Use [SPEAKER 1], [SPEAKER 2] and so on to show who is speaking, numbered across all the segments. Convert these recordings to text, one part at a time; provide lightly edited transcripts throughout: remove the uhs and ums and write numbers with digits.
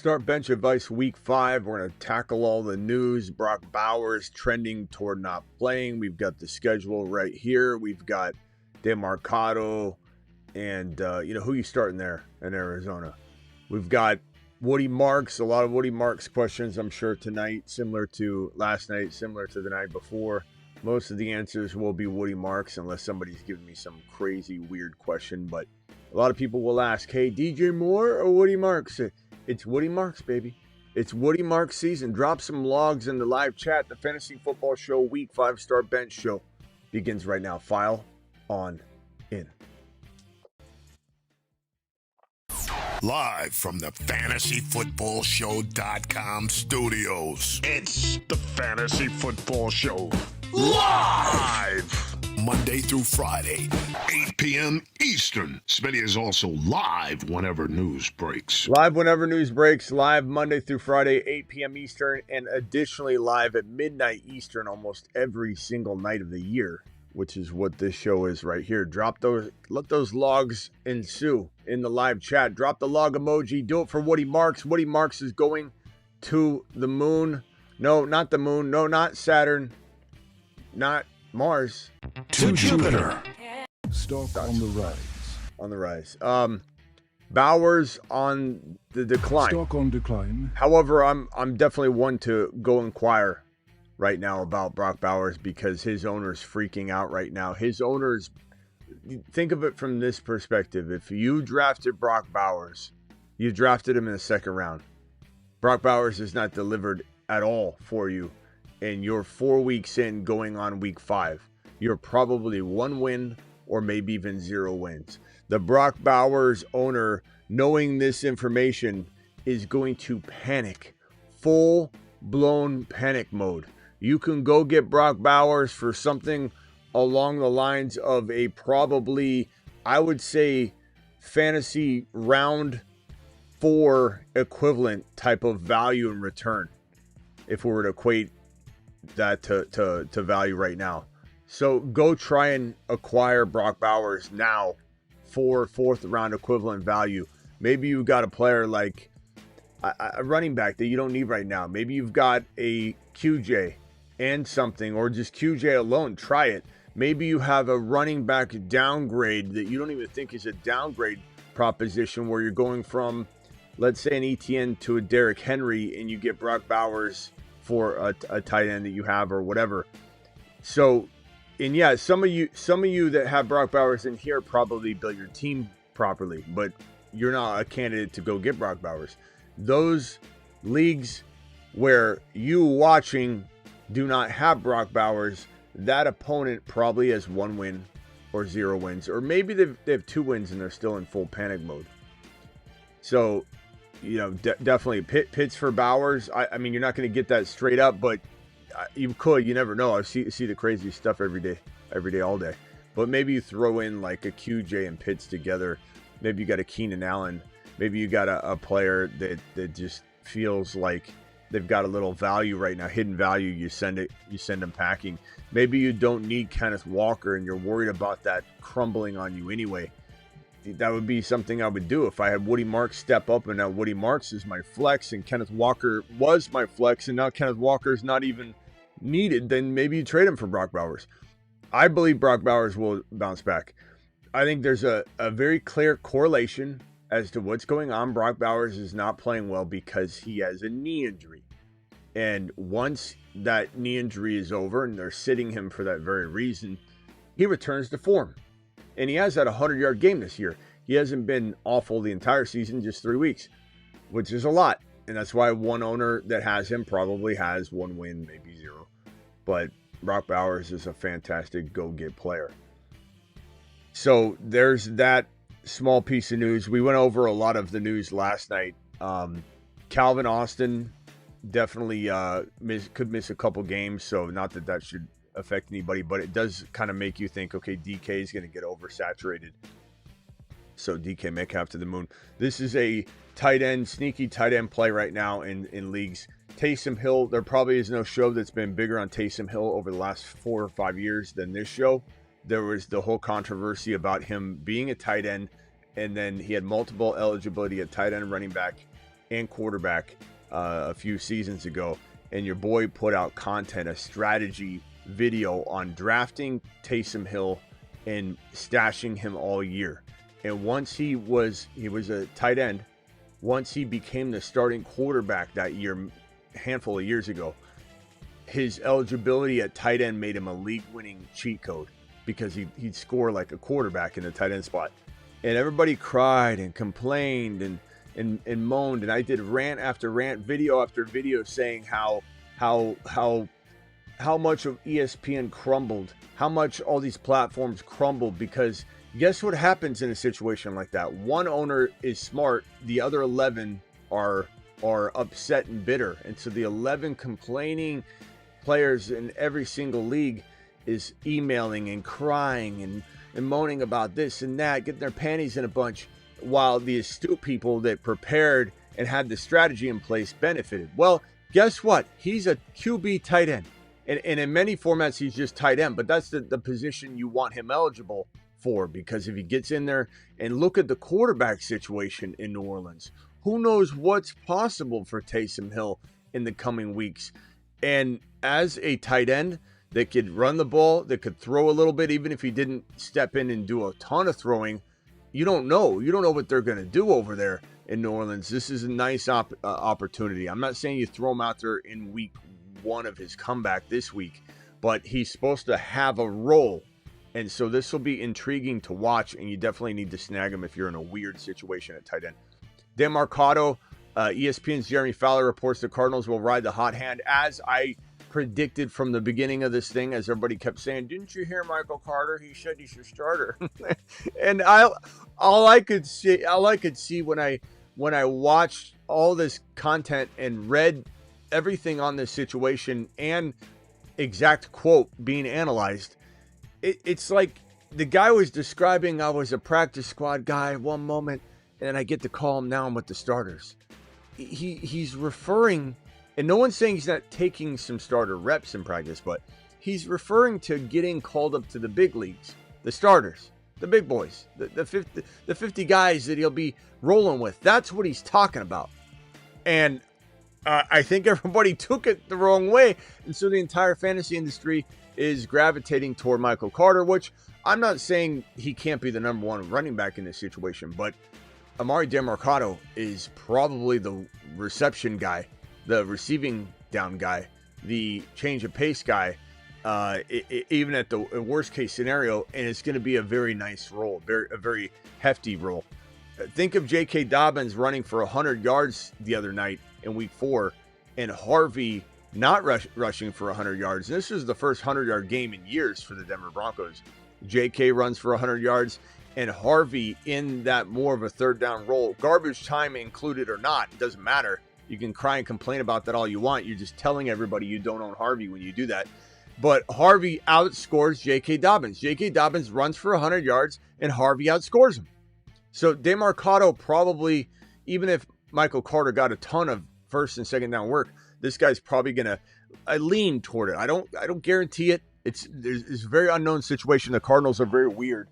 [SPEAKER 1] Start bench advice week 5. We're going to tackle all the news. Brock Bowers trending toward not playing. We've got the schedule right here. We've got DeMarcado and, who you starting there in Arizona. We've got Woody Marks, a lot of Woody Marks questions, I'm sure, tonight, similar to last night, similar to the night before. Most of the answers will be Woody Marks unless somebody's giving me some crazy, weird question. But a lot of people will ask, hey, DJ Moore or Woody Marks? It's Woody Marks, baby. It's Woody Marks season. Drop some logs in the live chat. The Fantasy Football Show Week 5 Start Bench Show begins right now. File on in.
[SPEAKER 2] Live from the FantasyFootballShow.com studios. It's the Fantasy Football Show. Live! Monday through Friday, 8 p.m. Eastern. Smitty is also live whenever news breaks.
[SPEAKER 1] Live whenever news breaks. Live Monday through Friday, 8 p.m. Eastern. And additionally live at midnight Eastern almost every single night of the year, which is what this show is right here. Let those logs ensue in the live chat. Drop the log emoji. Do it for Woody Marks. Woody Marks is going to the moon. No, not the moon. No, not Saturn. Not Mars.
[SPEAKER 2] To Jupiter.
[SPEAKER 3] Stock on the rise.
[SPEAKER 1] On the rise. Bowers on the decline.
[SPEAKER 3] Stock on decline.
[SPEAKER 1] However, I'm definitely one to go inquire right now about Brock Bowers because his owner's freaking out right now. His owner's, think of it from this perspective. If you drafted Brock Bowers, you drafted him in the second round. Brock Bowers has not delivered at all for you. And you're 4 weeks in going on week 5. You're probably 1 win or maybe even 0 wins. The Brock Bowers owner, knowing this information, is going to panic. Full-blown panic mode. You can go get Brock Bowers for something along the lines of a probably, I would say, fantasy round 4 equivalent type of value in return. If we were to equate that to value right now. So go try and acquire Brock Bowers now for 4th round equivalent value. Maybe you've got a player like a running back that you don't need right now. Maybe you've got a QJ and something, or just QJ alone. Try it. Maybe you have a running back downgrade that you don't even think is a downgrade proposition where you're going from, let's say, an ETN to a Derrick Henry and you get Brock Bowers for a tight end that you have or whatever. So, and yeah, some of you that have Brock Bowers in here probably build your team properly, but you're not a candidate to go get Brock Bowers. Those leagues where you watching do not have Brock Bowers, that opponent probably has 1 win or 0 wins, or maybe they have 2 wins and they're still in full panic mode. So, definitely pits for Bowers. I mean, you're not going to get that straight up, but you could. You never know. I see the crazy stuff every day, all day. But maybe you throw in like a QJ and Pitts together. Maybe you got a Keenan Allen. Maybe you got a player that just feels like they've got a little value right now, hidden value. You send them packing. Maybe you don't need Kenneth Walker and you're worried about that crumbling on you anyway. That would be something I would do if I had Woody Marks step up, and now Woody Marks is my flex and Kenneth Walker was my flex, and now Kenneth Walker is not even needed. Then maybe you trade him for Brock Bowers. I believe Brock Bowers will bounce back. I think there's a very clear correlation as to what's going on. Brock Bowers is not playing well because he has a knee injury. And once that knee injury is over and they're sitting him for that very reason, he returns to form. And he has had a 100-yard game this year. He hasn't been awful the entire season, just 3 weeks, which is a lot. And that's why one owner that has him probably has 1 win, maybe 0. But Brock Bowers is a fantastic go-get player. So there's that small piece of news. We went over a lot of the news last night. Calvin Austin definitely could miss a couple games, so not that should affect anybody, but it does kind of make you think, okay, DK is going to get oversaturated. So DK Metcalf to the moon. This is a sneaky tight end play right now in leagues. Taysom Hill, there probably is no show that's been bigger on Taysom Hill over the last 4 or 5 years than this show. There was the whole controversy about him being a tight end, and then he had multiple eligibility at tight end and running back. and quarterback a few seasons ago, and your boy put out content, a strategy video on drafting Taysom Hill and stashing him all year. And once he was a tight end, once he became the starting quarterback that year, a handful of years ago, his eligibility at tight end made him a league-winning cheat code because he'd score like a quarterback in the tight end spot. And everybody cried and complained and moaned, and I did rant after rant, video after video, saying how much of ESPN crumbled, how much all these platforms crumbled, because guess what happens in a situation like that? One owner is smart, the other 11 are upset and bitter, and so the 11 complaining players in every single league is emailing and crying and moaning about this and that, getting their panties in a bunch, while the astute people that prepared and had the strategy in place benefited. Well, guess what? He's a QB tight end. And in many formats, he's just tight end, but that's the position you want him eligible for, because if he gets in there, and look at the quarterback situation in New Orleans, who knows what's possible for Taysom Hill in the coming weeks. And as a tight end that could run the ball, that could throw a little bit, even if he didn't step in and do a ton of throwing, you don't know what they're going to do over there in New Orleans. This is a nice opportunity. I'm not saying you throw him out there in week 1 of his comeback this week, but he's supposed to have a role. And so this will be intriguing to watch, and you definitely need to snag him if you're in a weird situation at tight end. Dan Marcado, ESPN's Jeremy Fowler reports the Cardinals will ride the hot hand, as I predicted from the beginning of this thing, as everybody kept saying, didn't you hear Michael Carter? He said he's your starter. And all I could see when I watched all this content and read everything on this situation and exact quote being analyzed, it's like the guy was describing, I was a practice squad guy one moment, and then I get to call him, now I'm with the starters. He's referring, and no one's saying he's not taking some starter reps in practice, but he's referring to getting called up to the big leagues, the starters, the big boys, the 50 guys that he'll be rolling with. That's what he's talking about. And I think everybody took it the wrong way. And so the entire fantasy industry is gravitating toward Michael Carter, which I'm not saying he can't be the number 1 running back in this situation, but Amari DeMarcado is probably the reception guy, the receiving down guy, the change of pace guy, even at the worst case scenario, and it's going to be a very nice role, a very hefty role. Think of J.K. Dobbins running for 100 yards the other night in week 4, and Harvey not rushing for 100 yards. And this is the first 100-yard game in years for the Denver Broncos. J.K. runs for 100 yards, and Harvey in that more of a third down role, garbage time included or not, it doesn't matter. You can cry and complain about that all you want. You're just telling everybody you don't own Harvey when you do that. But Harvey outscores J.K. Dobbins. J.K. Dobbins runs for 100 yards, and Harvey outscores him. So DeMarcado probably, even if Michael Carter got a ton of first and second down work, this guy's probably going to lean toward it. I don't guarantee it. It's a very unknown situation. The Cardinals are very weird,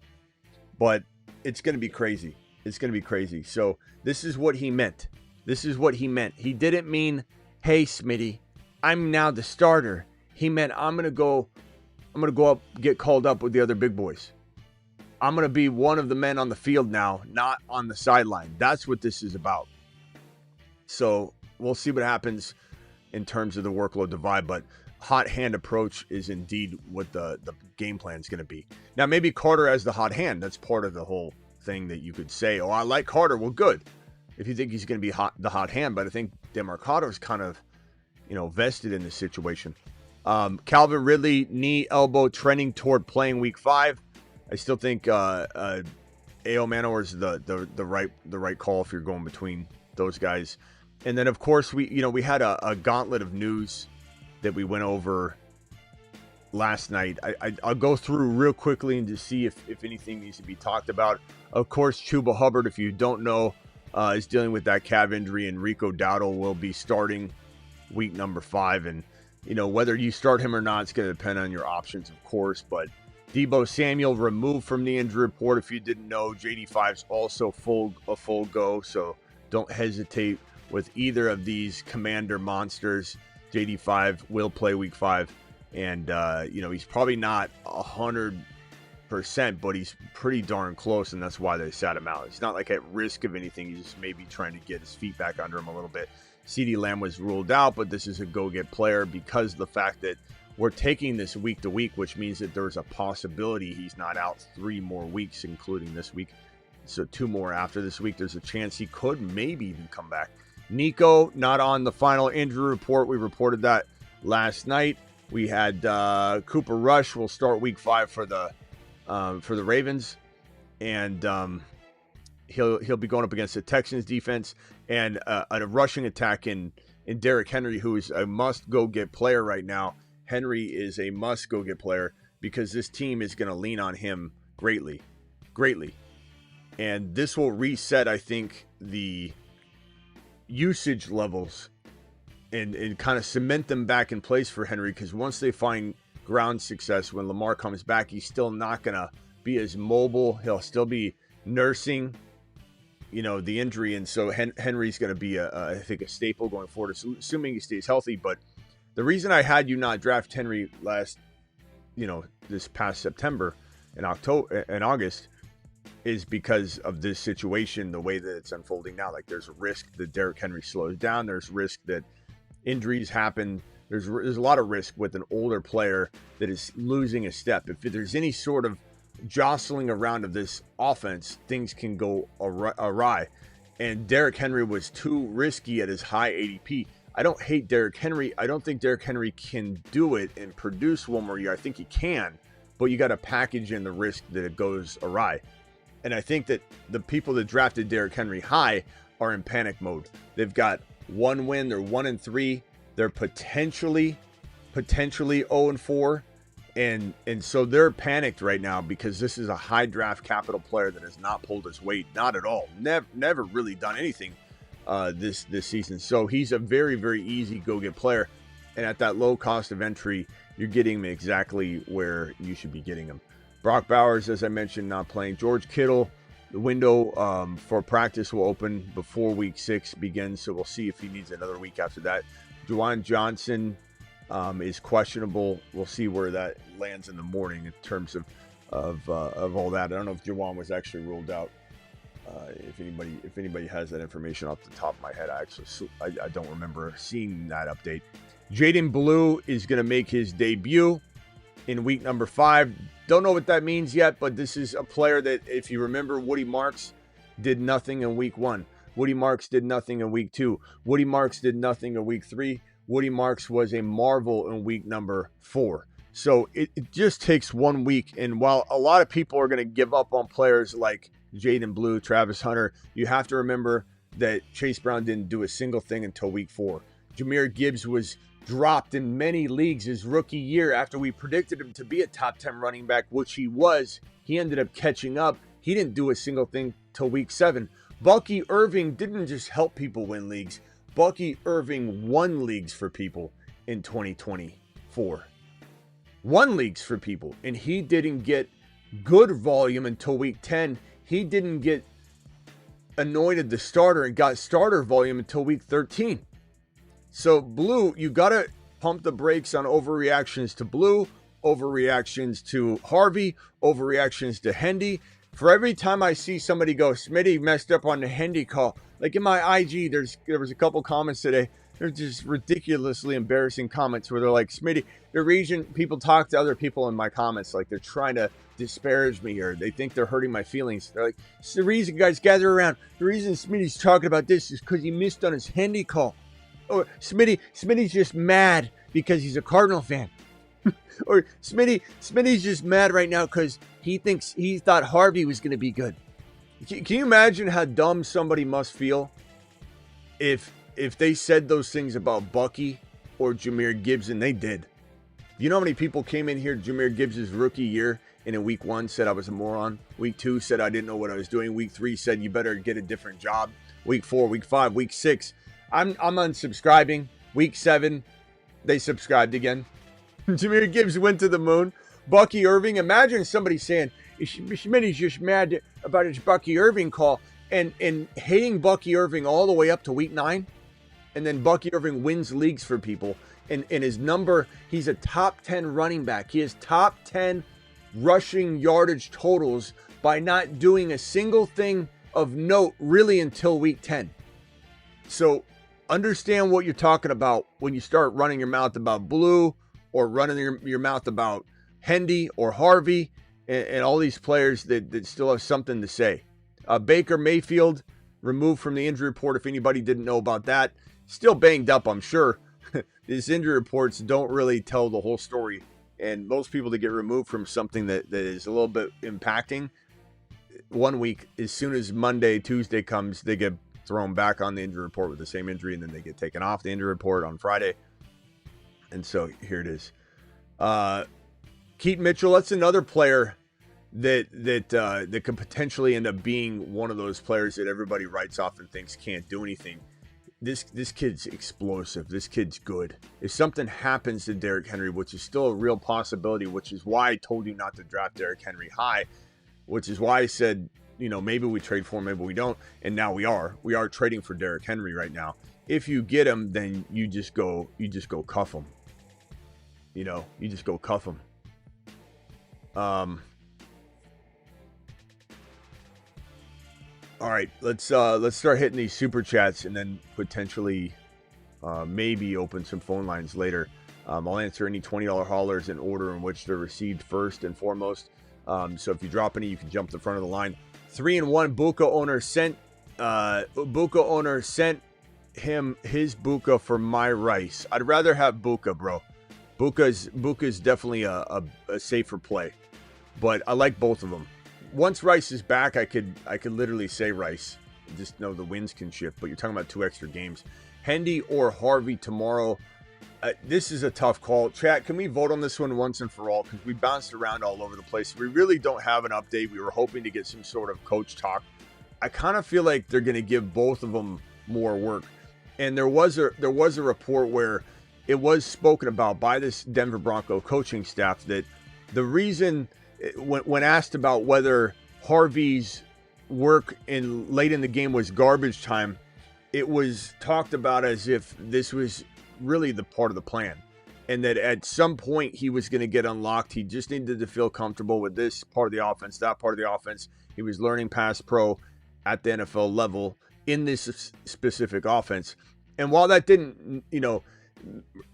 [SPEAKER 1] but it's going to be crazy. It's going to be crazy. So this is what he meant. This is what he meant. He didn't mean, hey, Smitty, I'm now the starter. He meant I'm going to go up, get called up with the other big boys. I'm going to be one of the men on the field now, not on the sideline. That's what this is about. So we'll see what happens in terms of the workload divide, but hot hand approach is indeed what the game plan is going to be. Now, maybe Carter as the hot hand, that's part of the whole thing that you could say, oh, I like Carter. Well, good. If you think he's going to be the hot hand, but I think DeMarcado is kind of, vested in this situation. Calvin Ridley, knee, elbow, trending toward playing week 5. I still think A.O. Manor is the right call if you're going between those guys. And then, of course, we had a gauntlet of news that we went over last night. I'll go through real quickly and to see if anything needs to be talked about. Of course, Chuba Hubbard, if you don't know, is dealing with that calf injury, and Rico Dowdle will be starting week number 5. And, whether you start him or not, it's going to depend on your options, of course. But Deebo Samuel removed from the injury report. If you didn't know, JD5's also a full go, so don't hesitate with either of these commander monsters. JD5 will play week 5, and he's probably not 100%, but he's pretty darn close, and that's why they sat him out. He's not like at risk of anything. He's just maybe trying to get his feet back under him a little bit. CeeDee Lamb was ruled out, but this is a go-get player because of the fact that we're taking this week to week, which means that there's a possibility he's not out 3 more weeks, including this week. So 2 more after this week. There's a chance he could maybe even come back. Nico, not on the final injury report. We reported that last night. We had Cooper Rush will start week 5 for the Ravens, and he'll be going up against the Texans defense and a rushing attack in Derrick Henry, who is a must-go-get player right now. Henry is a must-go-get player because this team is going to lean on him greatly. And this will reset, I think, the usage levels and kind of cement them back in place for Henry, because once they find ground success, when Lamar comes back, he's still not going to be as mobile. He'll still be nursing, the injury. And so Henry's going to be, I think, a staple going forward, assuming he stays healthy. But the reason I had you not draft Henry this past September and August is because of this situation, the way that it's unfolding now. Like, there's a risk that Derrick Henry slows down. There's risk that injuries happen. There's a lot of risk with an older player that is losing a step. If there's any sort of jostling around of this offense, things can go awry. And Derrick Henry was too risky at his high ADP. I don't hate Derrick Henry. I don't think Derrick Henry can do it and produce one more year. I think he can, but you got to package in the risk that it goes awry. And I think that the people that drafted Derrick Henry high are in panic mode. They've got 1 win. They're 1-3. They're potentially 0-4. And so they're panicked right now because this is a high draft capital player that has not pulled his weight. Not at all. Never really done anything this season. So he's a very, very easy go-get player. And at that low cost of entry, you're getting him exactly where you should be getting him. Brock Bowers, as I mentioned, not playing. George Kittle, the window for practice will open before week 6 begins, so we'll see if he needs another week after that. Juwan Johnson is questionable. We'll see where that lands in the morning in terms of all that. I don't know if Juwan was actually ruled out. If anybody has that information off the top of my head, I don't remember seeing that update. Jaden Blue is going to make his debut in week number 5. Don't know what that means yet, but this is a player that, if you remember, Woody Marks did nothing in week 1. Woody Marks did nothing in week 2. Woody Marks did nothing in week 3. Woody Marks was a marvel in week number 4. So it just takes 1 week. And while a lot of people are going to give up on players like Jaden Blue, Travis Hunter, you have to remember that Chase Brown didn't do a single thing until week 4. Jahmyr Gibbs was dropped in many leagues his rookie year after we predicted him to be a top 10 running back, which he was. He ended up catching up. He didn't do a single thing till week 7. Bucky Irving didn't just help people win leagues. Bucky Irving won leagues for people in 2024. Won leagues for people. And he didn't get good volume until week 10. He didn't get anointed the starter and got starter volume until week 13. So Blue, you got to pump the brakes on overreactions to Blue, overreactions to Harvey, overreactions to Hendy. For every time I see somebody go, Smitty messed up on the Hendy call, like in my IG, there was a couple comments today. They're just ridiculously embarrassing comments where they're like, Smitty, the reason people talk to other people in my comments, like they're trying to disparage me or they think they're hurting my feelings. They're like, it's the reason, guys, gather around. The reason Smitty's talking about this is because he missed on his Hendy call. Or Smitty's just mad because he's a Cardinal fan. Or Smitty's just mad right now because he thought Harvey was going to be good. Can you imagine how dumb somebody must feel if they said those things about Bucky or Jahmyr Gibbs, and they did? You know how many people came in here Jahmyr Gibbs' rookie year and in week 1 said I was a moron. Week 2 said I didn't know what I was doing. Week 3 said you better get a different job. Week 4, week 5, week 6. I'm unsubscribing. Week 7, they subscribed again. Jahmyr Gibbs went to the moon. Bucky Irving, imagine somebody saying, Smitty's just mad about his Bucky Irving call and hating Bucky Irving all the way up to week 9. And then Bucky Irving wins leagues for people. And his number, he's a top 10 running back. He has top 10 rushing yardage totals by not doing a single thing of note really until week 10. So understand what you're talking about when you start running your mouth about Blue or running your mouth about Hendy or Harvey and all these players that still have something to say. Baker Mayfield removed from the injury report, if anybody didn't know about that. Still banged up, I'm sure. These injury reports don't really tell the whole story. And most people that get removed from something that is a little bit impacting, 1 week, as soon as Monday, Tuesday comes, they get thrown back on the injury report with the same injury, and then they get taken off the injury report on Friday. And so here it is. Keaton Mitchell, that's another player that could potentially end up being one of those players that everybody writes off and thinks can't do anything. This kid's explosive. This kid's good. If something happens to Derrick Henry, which is still a real possibility, which is why I told you not to draft Derrick Henry high, which is why I said, maybe we trade for him, maybe we don't. And now we are. We are trading for Derrick Henry right now. If you get him, then you just go cuff him. You just go cuff him. All right, let's start hitting these super chats and then potentially maybe open some phone lines later. I'll answer any $20 haulers in order in which they're received first and foremost. So if you drop any, you can jump to the front of the line. 3-1 Buka owner sent him his Buka for my Rice. I'd rather have Buka, bro. Buka's definitely a safer play, but I like both of them. Once Rice is back, I could literally say Rice. Just know the winds can shift, but you're talking about 2 extra games. Hendy or Harvey tomorrow. This is a tough call. Chat, can we vote on this one once and for all? Because we bounced around all over the place. We really don't have an update. We were hoping to get some sort of coach talk. I kind of feel like they're going to give both of them more work. And there was a report where it was spoken about by this Denver Bronco coaching staff that the reason, when asked about whether Harvey's work late in the game was garbage time, it was talked about as if this was really the part of the plan, and that at some point he was going to get unlocked. He just needed to feel comfortable with this part of the offense, that part of the offense. He was learning pass pro at the NFL level in this specific offense. And while that didn't,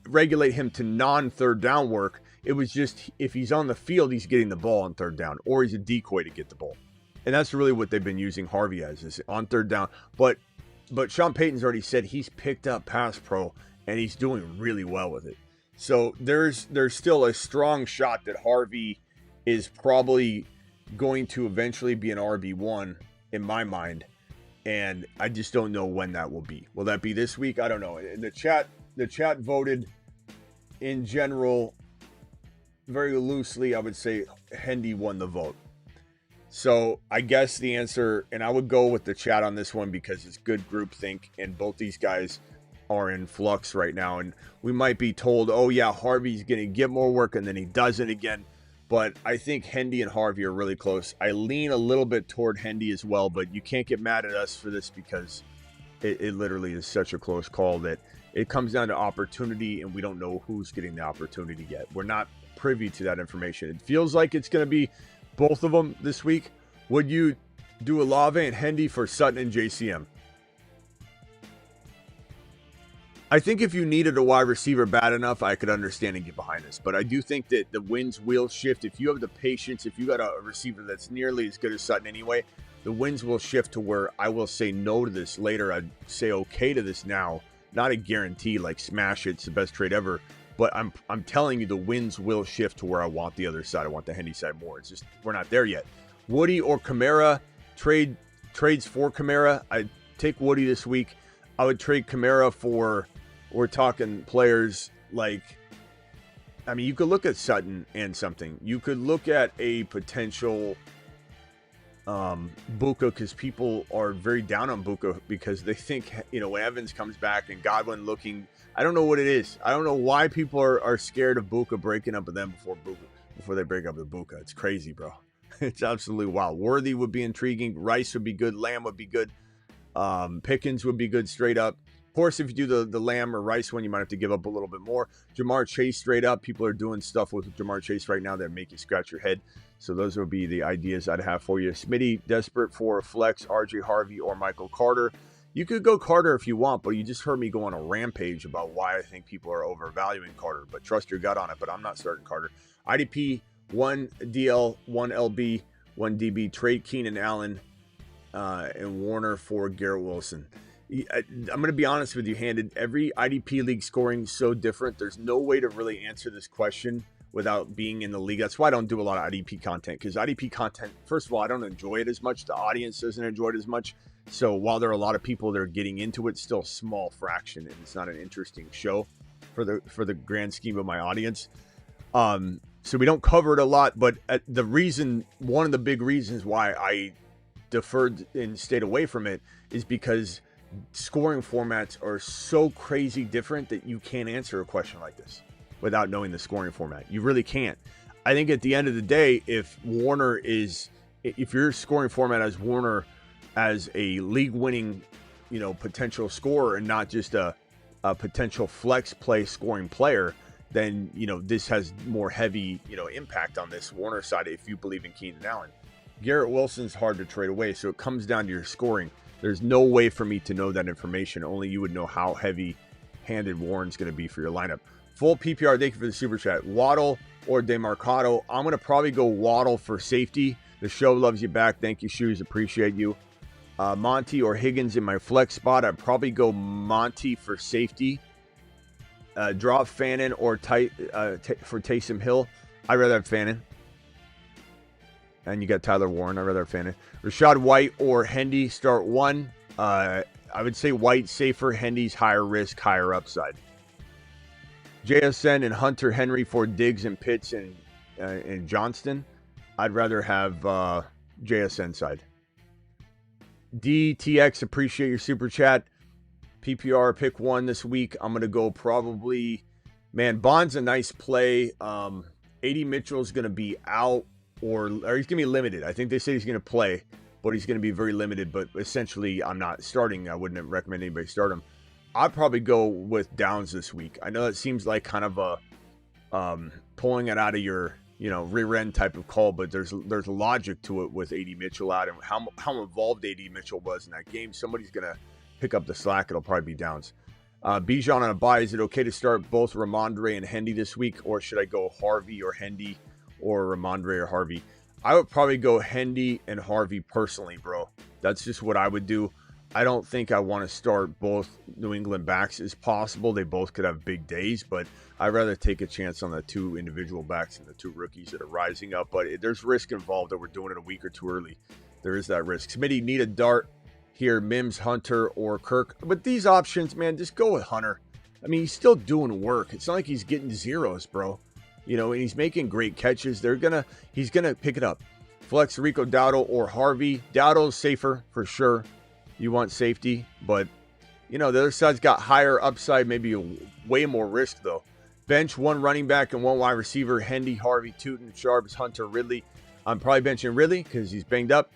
[SPEAKER 1] regulate him to non-third down work, it was just if he's on the field, he's getting the ball on third down, or he's a decoy to get the ball. And that's really what they've been using Harvey as, is on third down. But Sean Payton's already said he's picked up pass pro, and he's doing really well with it. So there's still a strong shot that Harvey is probably going to eventually be an RB1 in my mind. And I just don't know when that will be. Will that be this week? I don't know. And the chat voted in general, very loosely, I would say Hendy won the vote. So I guess the answer, and I would go with the chat on this one because it's good groupthink, and both these guys are in flux right now, and we might be told, oh yeah, Harvey's going to get more work, and then he doesn't again. But I think Hendy and Harvey are really close. I lean a little bit toward Hendy as well, but you can't get mad at us for this because it literally is such a close call that it comes down to opportunity, and we don't know who's getting the opportunity yet. We're not privy to that information. It feels like it's going to be both of them this week. Would you do Olave and Hendy for Sutton and JCM? I think if you needed a wide receiver bad enough, I could understand and get behind this. But I do think that the winds will shift. If you have the patience, if you got a receiver that's nearly as good as Sutton anyway, the winds will shift to where I will say no to this later. I'd say okay to this now. Not a guarantee like smash it's the best trade ever. But I'm telling you, the winds will shift to where I want the other side. I want the Hendy side more. It's just we're not there yet. Woody or Kamara, trades for Kamara. I'd take Woody this week. I would trade Kamara for, we're talking players like, I mean, you could look at Sutton and something. You could look at a potential Buka, because people are very down on Buka because they think, when Evans comes back and Godwin looking, I don't know what it is. I don't know why people are scared of Buka breaking up with them before they break up with Buka. It's crazy, bro. It's absolutely wild. Worthy would be intriguing. Rice would be good. Lamb would be good. Pickens would be good straight up. course, if you do the Lamb or Rice one, you might have to give up a little bit more. Jamar Chase straight up. People are doing stuff with Jamar Chase right now that make you scratch your head. So those would be the ideas I'd have for you. Smitty, desperate for a flex, RJ Harvey or Michael Carter. You could go Carter if you want, but you just heard me go on a rampage about why I think people are overvaluing Carter. But trust your gut on it, but I'm not starting Carter. IDP, 1 DL, 1 LB, 1 DB. Trade Keenan Allen and Warner for Garrett Wilson. I'm going to be honest with you, Handed. Every IDP league scoring is so different. There's no way to really answer this question without being in the league. That's why I don't do a lot of IDP content, because IDP content, first of all, I don't enjoy it as much. The audience doesn't enjoy it as much. So while there are a lot of people that are getting into it, it's still a small fraction, and it's not an interesting show for the grand scheme of my audience. So we don't cover it a lot, but one of the big reasons why I deferred and stayed away from it is because scoring formats are so crazy different that you can't answer a question like this without knowing the scoring format. You really can't. I think at the end of the day, if your scoring format has Warner as a league winning, potential scorer and not just a potential flex play scoring player, then, this has more heavy, impact on this Warner side if you believe in Keenan Allen. Garrett Wilson's hard to trade away, so it comes down to your scoring. There's no way for me to know that information. Only you would know how heavy-handed Warren's going to be for your lineup. Full PPR, thank you for the super chat. Waddle or DeMarcado. I'm going to probably go Waddle for safety. The show loves you back. Thank you, Shoes. Appreciate you. Monty or Higgins in my flex spot. I'd probably go Monty for safety. Drop Fannin or for Taysom Hill. I'd rather have Fannin. And you got Tyler Warren. I'd rather have Fannin. Rashad White or Hendy, start 1. I would say White safer. Hendy's higher risk, higher upside. JSN and Hunter Henry for Diggs and Pitts and Johnston. I'd rather have JSN side. DTX, appreciate your super chat. PPR, pick 1 this week. I'm going to go probably, Bond's a nice play. AD Mitchell's going to be out. Or he's going to be limited. I think they say he's going to play, but he's going to be very limited. But essentially, I'm not starting. I wouldn't recommend anybody start him. I'd probably go with Downs this week. I know that seems like kind of a pulling it out of your rear end type of call, but there's logic to it with AD Mitchell out and how involved AD Mitchell was in that game. Somebody's going to pick up the slack. It'll probably be Downs. Bijan on a bye. Is it okay to start both Ramondre and Hendy this week, or should I go Harvey or Hendy? Or Ramondre or Harvey? I would probably go Hendy and Harvey personally, bro. That's just what I would do. I don't think I want to start both New England backs as possible. They both could have big days, but I'd rather take a chance on the 2 individual backs and the 2 rookies that are rising up. But there's risk involved that we're doing it a week or 2 early. There is that risk. Smitty, need a dart here, Mims, Hunter, or Kirk. But these options, man, just go with Hunter. I mean, he's still doing work. It's not like he's getting zeros, bro. And he's making great catches. He's gonna pick it up. Flex Rico Dowdle or Harvey. Dowdle's safer for sure. You want safety, but the other side's got higher upside, maybe way more risk though. Bench 1 running back and 1 wide receiver. Hendy, Harvey, Tootin, Sharps, Hunter, Ridley. I'm probably benching Ridley because he's banged up,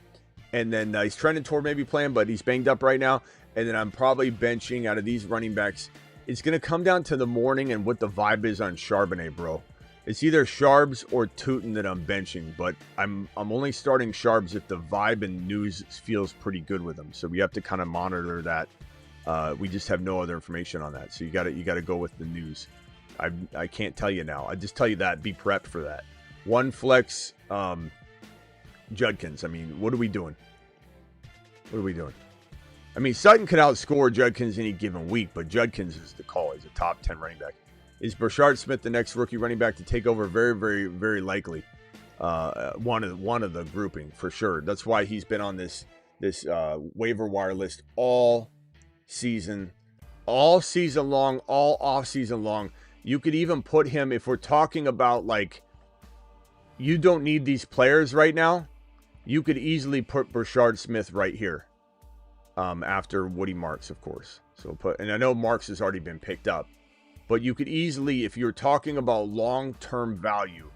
[SPEAKER 1] and then he's trending toward maybe playing, but he's banged up right now. And then I'm probably benching out of these running backs. It's gonna come down to the morning and what the vibe is on Charbonnet, bro. It's either Sharps or Tootin that I'm benching, but I'm only starting Sharps if the vibe and news feels pretty good with them. So we have to kind of monitor that. We just have no other information on that. So you got to go with the news. I can't tell you now. I just tell you that. Be prepped for that. 1 flex Judkins. I mean, what are we doing? I mean, Sutton could outscore Judkins any given week, but Judkins is the call. He's a top 10 running back. Is Brashard Smith the next rookie running back to take over? Very, very, very likely. One of the grouping for sure. That's why he's been on this waiver wire list all season long, all off season long. You could even put him, if we're talking about like you don't need these players right now, you could easily put Brashard Smith right here. After Woody Marks, of course. And I know Marks has already been picked up. But you could easily, if you're talking about long-term value,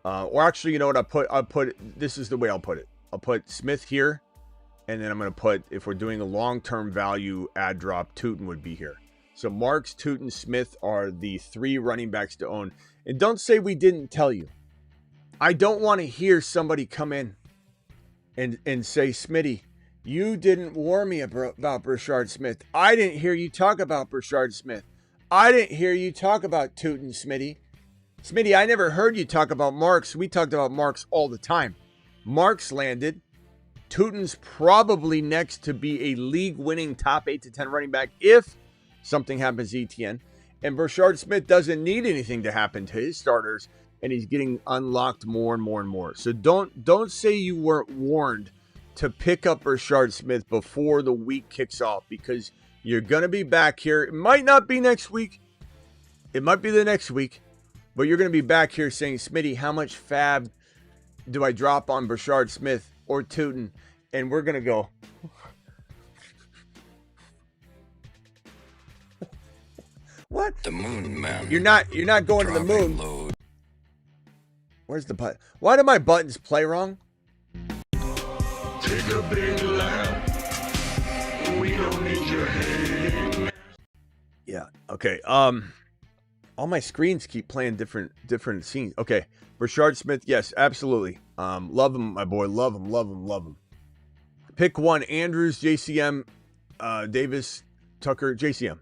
[SPEAKER 1] or actually, you know what? I'll put this is the way I'll put it. I'll put Smith here, And then I'm going to put, if we're doing a long-term value ad drop, Tootin would be here. So Marks, Tootin, Smith are the 3 running backs to own. And don't say we didn't tell you. I don't want to hear somebody come in and say, Smitty, you didn't warn me about Brashard Smith. I didn't hear you talk about Brashard Smith. I didn't hear you talk about Tootin, Smitty. Smitty, I never heard you talk about Marks. We talked about Marks all the time. Marks landed. Tootin's probably next to be a league-winning top 8 to 10 running back if something happens to ETN. And Brashard Smith doesn't need anything to happen to his starters, and he's getting unlocked more and more and more. So don't say you weren't warned to pick up Brashard Smith before the week kicks off, because you're going to be back here. It might not be next week. It might be the next week. But you're going to be back here saying, Smitty, how much fab do I drop on Brashard Smith or Tootin? And we're going to go, what?
[SPEAKER 4] The moon, man.
[SPEAKER 1] You're not going to the moon.
[SPEAKER 4] Load.
[SPEAKER 1] Where's the button? Why do my buttons play wrong?
[SPEAKER 2] Take a big lap. We don't need your head.
[SPEAKER 1] Yeah. Okay. All my screens keep playing different scenes. Okay. Brashard Smith. Yes, absolutely. Love him, my boy. Love him. Pick one. Andrews, JCM, Davis, Tucker, JCM.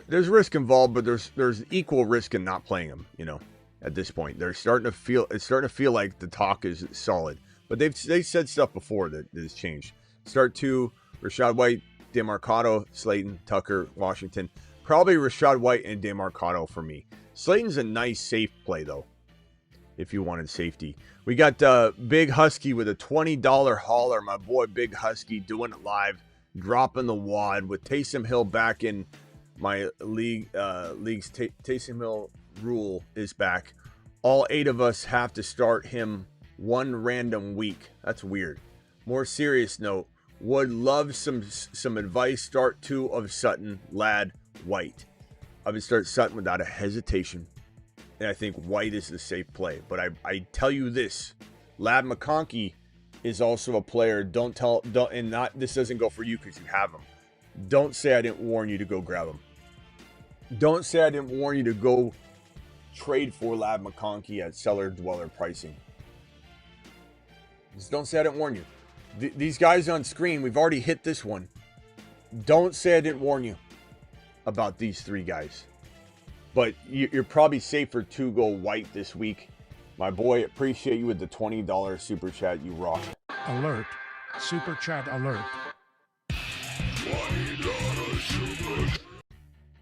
[SPEAKER 1] There's risk involved, but there's equal risk in not playing him. You know, at this point, it's starting to feel like the talk is solid. But they've said stuff before that has changed. Start 2, Rashad White, DeMarcado, Slayton, Tucker, Washington. Probably Rashad White and DeMarcado for me. Slayton's a nice safe play, though, if you wanted safety. We got Big Husky with a $20 hauler. My boy Big Husky doing it live, dropping the wad with Taysom Hill back in my league's Taysom Hill rule is back. All 8 of us have to start him one random week. That's weird. More serious note, would love some advice. Start 2 of Sutton, Ladd, White. I would start Sutton without a hesitation, and I think White is the safe play. But I tell you this, Ladd McConkey is also a player. This doesn't go for you because you have him. Don't say I didn't warn you to go grab him. Don't say I didn't warn you to go trade for Ladd McConkey at seller dweller pricing. Just don't say I didn't warn you. These guys on screen, we've already hit this one. Don't say I didn't warn you about these 3 guys. But you're probably safer to go White this week. My boy, appreciate you with the $20 super chat. You rock.
[SPEAKER 3] Alert. Super chat alert.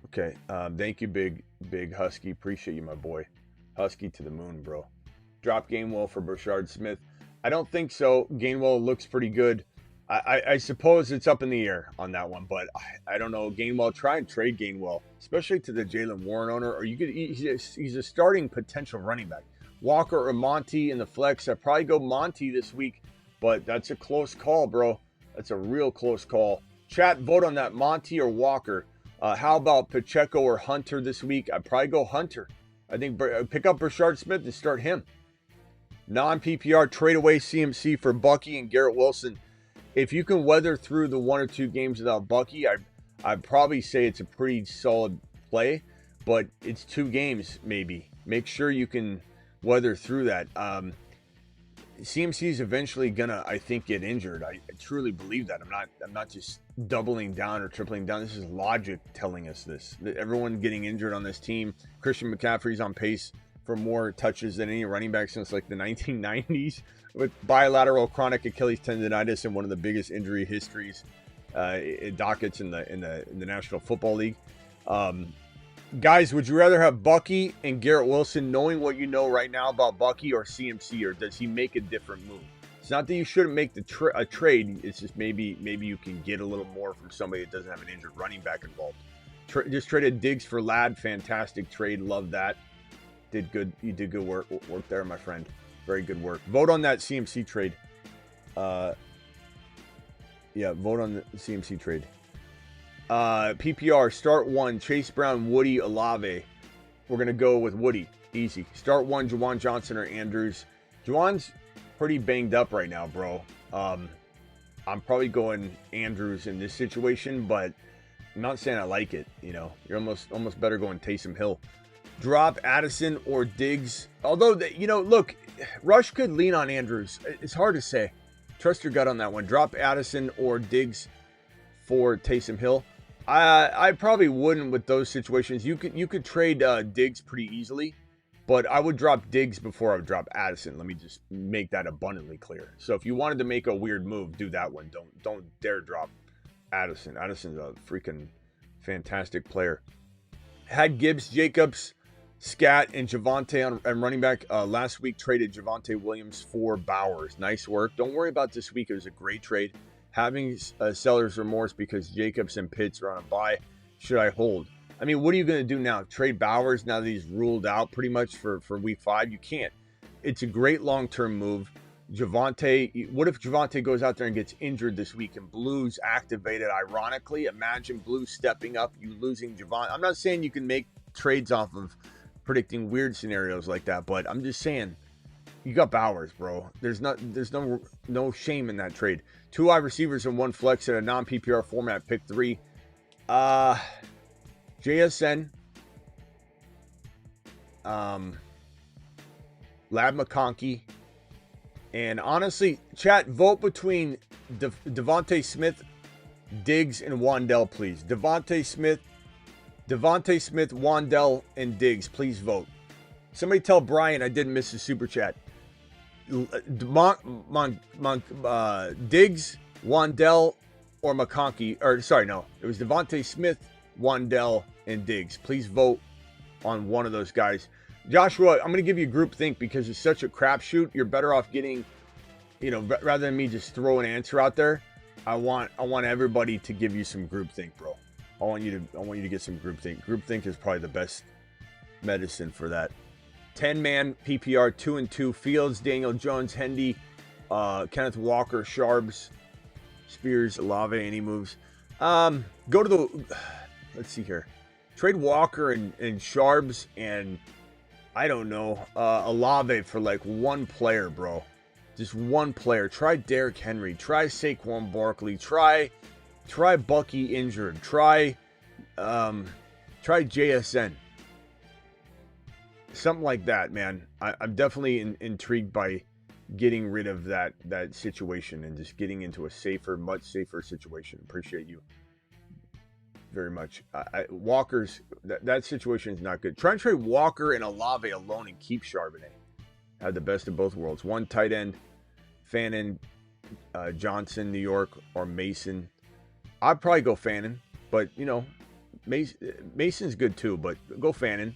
[SPEAKER 1] Okay. Thank you, Big Husky. Appreciate you, my boy. Husky to the moon, bro. Drop Gainwell for Brashard Smith. I don't think so. Gainwell looks pretty good. I suppose it's up in the air on that one, but I don't know. Gainwell, try and trade Gainwell, especially to the Jalen Warren owner. Or he's a starting potential running back. Walker or Monty in the flex. I'd probably go Monty this week, but that's a close call, bro. That's a real close call. Chat, vote on that, Monty or Walker. How about Pacheco or Hunter this week? I'd probably go Hunter. I think pick up Brashard Smith and start him. Non-PPR, trade away CMC for Bucky and Garrett Wilson. If you can weather through the 1 or 2 games without Bucky, I'd probably say it's a pretty solid play, but it's 2 games maybe. Make sure you can weather through that. CMC is eventually gonna, I think, get injured. I truly believe that. I'm not just doubling down or tripling down. This is logic telling us this. Everyone getting injured on this team. Christian McCaffrey's on pace for more touches than any running back since like the 1990s, with bilateral chronic Achilles tendonitis and one of the biggest injury histories dockets in the National Football League. Guys, would you rather have Bucky and Garrett Wilson, knowing what you know right now about Bucky, or CMC, or does he make a different move? It's not that you shouldn't make a trade. It's just maybe you can get a little more from somebody that doesn't have an injured running back involved. Just traded Diggs for Ladd. Fantastic trade. Love that. Did good. You did good work there, my friend. Very good work. Vote on that CMC trade. Yeah, vote on the CMC trade. PPR, start 1, Chase Brown, Woody, Olave. We're going to go with Woody. Easy. Start 1, Juwan Johnson or Andrews. Juwan's pretty banged up right now, bro. I'm probably going Andrews in this situation, but I'm not saying I like it. You know, you're almost better going Taysom Hill. Drop Addison or Diggs. Although, look, Rush could lean on Andrews. It's hard to say. Trust your gut on that one. Drop Addison or Diggs for Taysom Hill. I probably wouldn't with those situations. You could trade Diggs pretty easily, but I would drop Diggs before I would drop Addison. Let me just make that abundantly clear. So if you wanted to make a weird move, do that one. Don't dare drop Addison. Addison's a freaking fantastic player. Had Gibbs, Jacobs, Scat, and Javonte on running back. Last week traded Javonte Williams for Bowers. Nice work. Don't worry about this week. It was a great trade. Having seller's remorse because Jacobs and Pitts are on a bye. Should I hold? I mean, what are you going to do now? Trade Bowers now that he's ruled out pretty much for week 5? You can't. It's a great long-term move. Javonte, what if Javonte goes out there and gets injured this week and Blue's activated? Ironically, imagine Blue stepping up, you losing Javonte. I'm not saying you can make trades off of predicting weird scenarios like that, but I'm just saying you got Bowers, bro. There's no shame in that trade. 2 wide receivers and 1 flex in a non-PPR format. Pick 3. JSN. Lab McConkey. And honestly, chat, vote between Devontae Smith, Diggs, and Wandell, please. Devontae Smith, Wandell, and Diggs, please vote. Somebody tell Brian I didn't miss the super chat. Diggs, Wandell, or McConkey. Or sorry, no. It was Devontae Smith, Wandell, and Diggs. Please vote on one of those guys. Joshua, I'm going to give you groupthink because it's such a crapshoot. You're better off getting, rather than me just throw an answer out there. I want everybody to give you some groupthink, bro. I want you to get some groupthink. Groupthink is probably the best medicine for that. 10-man PPR 2-2. Fields, Daniel Jones, Hendy, Kenneth Walker, Sharps, Spears, Olave. Any moves? Go to the. Let's see here. Trade Walker and Sharps and I don't know Olave for like one player, bro. Just one player. Try Derrick Henry. Try Saquon Barkley. Try Bucky injured. Try JSN. Something like that, man. I'm definitely intrigued by getting rid of that situation and just getting into a safer, much safer situation. Appreciate you very much. Walker's that situation is not good. Try and trade Walker and Olave alone and keep Charbonnet. Had the best of both worlds. One tight end, Fannin, Johnson, New York, or Mason. I'd probably go Fannin, but Mason's good too. But go Fannin.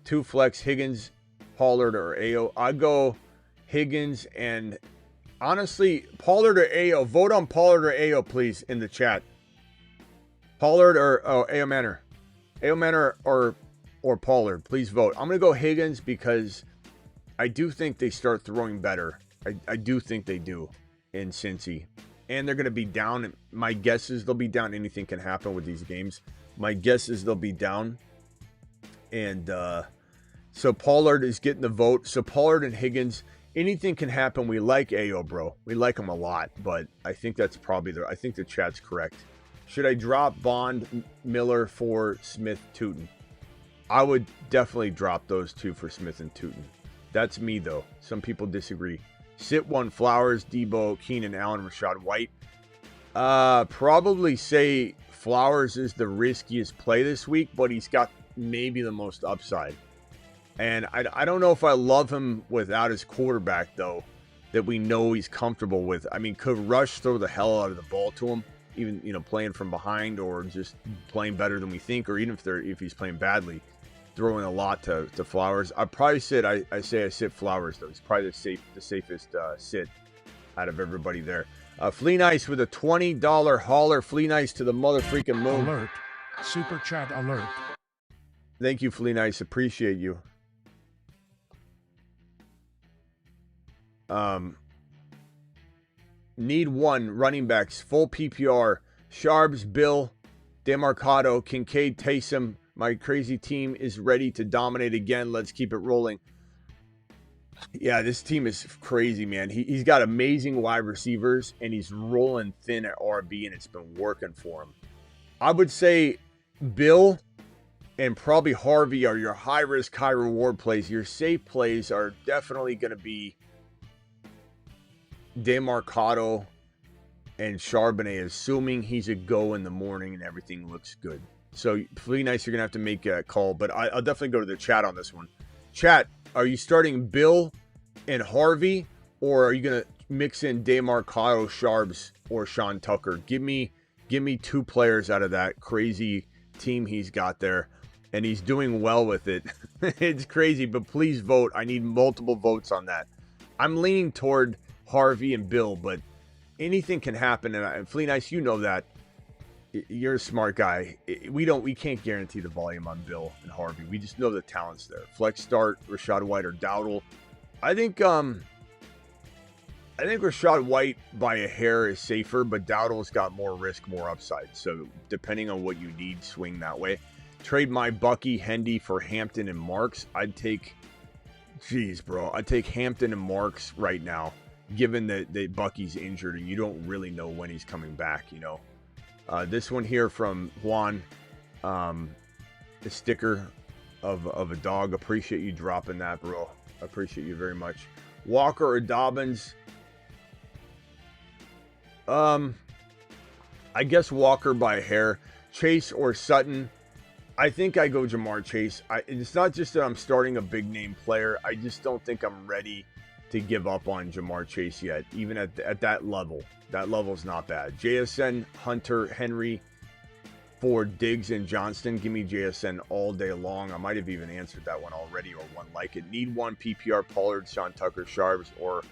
[SPEAKER 1] 2 flex, Higgins, Pollard, or Ayo. I'd go Higgins and honestly, Pollard or Ayo. Vote on Pollard or Ayo, please, in the chat. Pollard or Ayo Manor. Ayo Manor or Pollard. Please vote. I'm going to go Higgins because I do think they start throwing better. I do think they do in Cincy. And they're going to be down. My guess is they'll be down. Anything can happen with these games. My guess is they'll be down. And so Pollard is getting the vote. So Pollard and Higgins, anything can happen. We like Ayo, bro. We like him a lot. But I think that's probably I think the chat's correct. Should I drop Bond, Miller for Smith, Tootin? I would definitely drop those 2 for Smith and Tootin. That's me, though. Some people disagree. Sit 1, Flowers, Debo, Keenan Allen, Rashad White. Probably say Flowers is the riskiest play this week, but he's got maybe the most upside. And I don't know if I love him without his quarterback, though, that we know he's comfortable with. I mean, could Rush throw the hell out of the ball to him? Even, playing from behind or just playing better than we think, or even if he's playing badly, throwing a lot to Flowers. I'd probably sit Flowers, though. He's probably the safest sit out of everybody there. Flea Nice with a $20 hauler. Flea Nice to the mother freaking moon.
[SPEAKER 3] Alert. Super chat alert.
[SPEAKER 1] Thank you, Flea Nice. Appreciate you. Need 1 running backs, full PPR. Sharps, Bill, DeMarcado, Kincaid, Taysom. My crazy team is ready to dominate again. Let's keep it rolling. Yeah, this team is crazy, man. He's got amazing wide receivers, and he's rolling thin at RB, and it's been working for him. I would say Bill and probably Harvey are your high-risk, high-reward plays. Your safe plays are definitely going to be DeMarcado and Charbonnet, assuming he's a go in the morning and everything looks good. So, pretty nice, you're going to have to make a call, but I'll definitely go to the chat on this one. Chat, are you starting Bill and Harvey, or are you going to mix in DeMarcado, Sharbs, or Sean Tucker? Give me 2 players out of that crazy team he's got there, and he's doing well with it. It's crazy, but please vote. I need multiple votes on that. I'm leaning toward Harvey and Bill, but anything can happen, and Flea Nice, you know that. You're a smart guy. We can't guarantee the volume on Bill and Harvey. We just know the talent's there. Flex start Rachaad White or Dowdle. I think Rachaad White by a hair is safer, but Dowdle's got more risk, more upside. So depending on what you need, swing that way. Trade my Bucky, Hendy for Hampton and Marks. I'd take Hampton and Marks right now, given that Bucky's injured and you don't really know when he's coming back, you know. This one here from Juan, the sticker of a dog. Appreciate you dropping that, bro. Appreciate you very much. Walker or Dobbins? I guess Walker by a hair. Chase or Sutton? I think I go Jamar Chase. It's not just that I'm starting a big name player. I just don't think I'm ready to give up on Jamar Chase yet, even at that level. That level's not bad. JSN, Hunter, Henry for Diggs and Johnston. Give me JSN all day long. I might have even answered that one already, or one like it. Need one PPR, Pollard, Sean Tucker, Sharps, or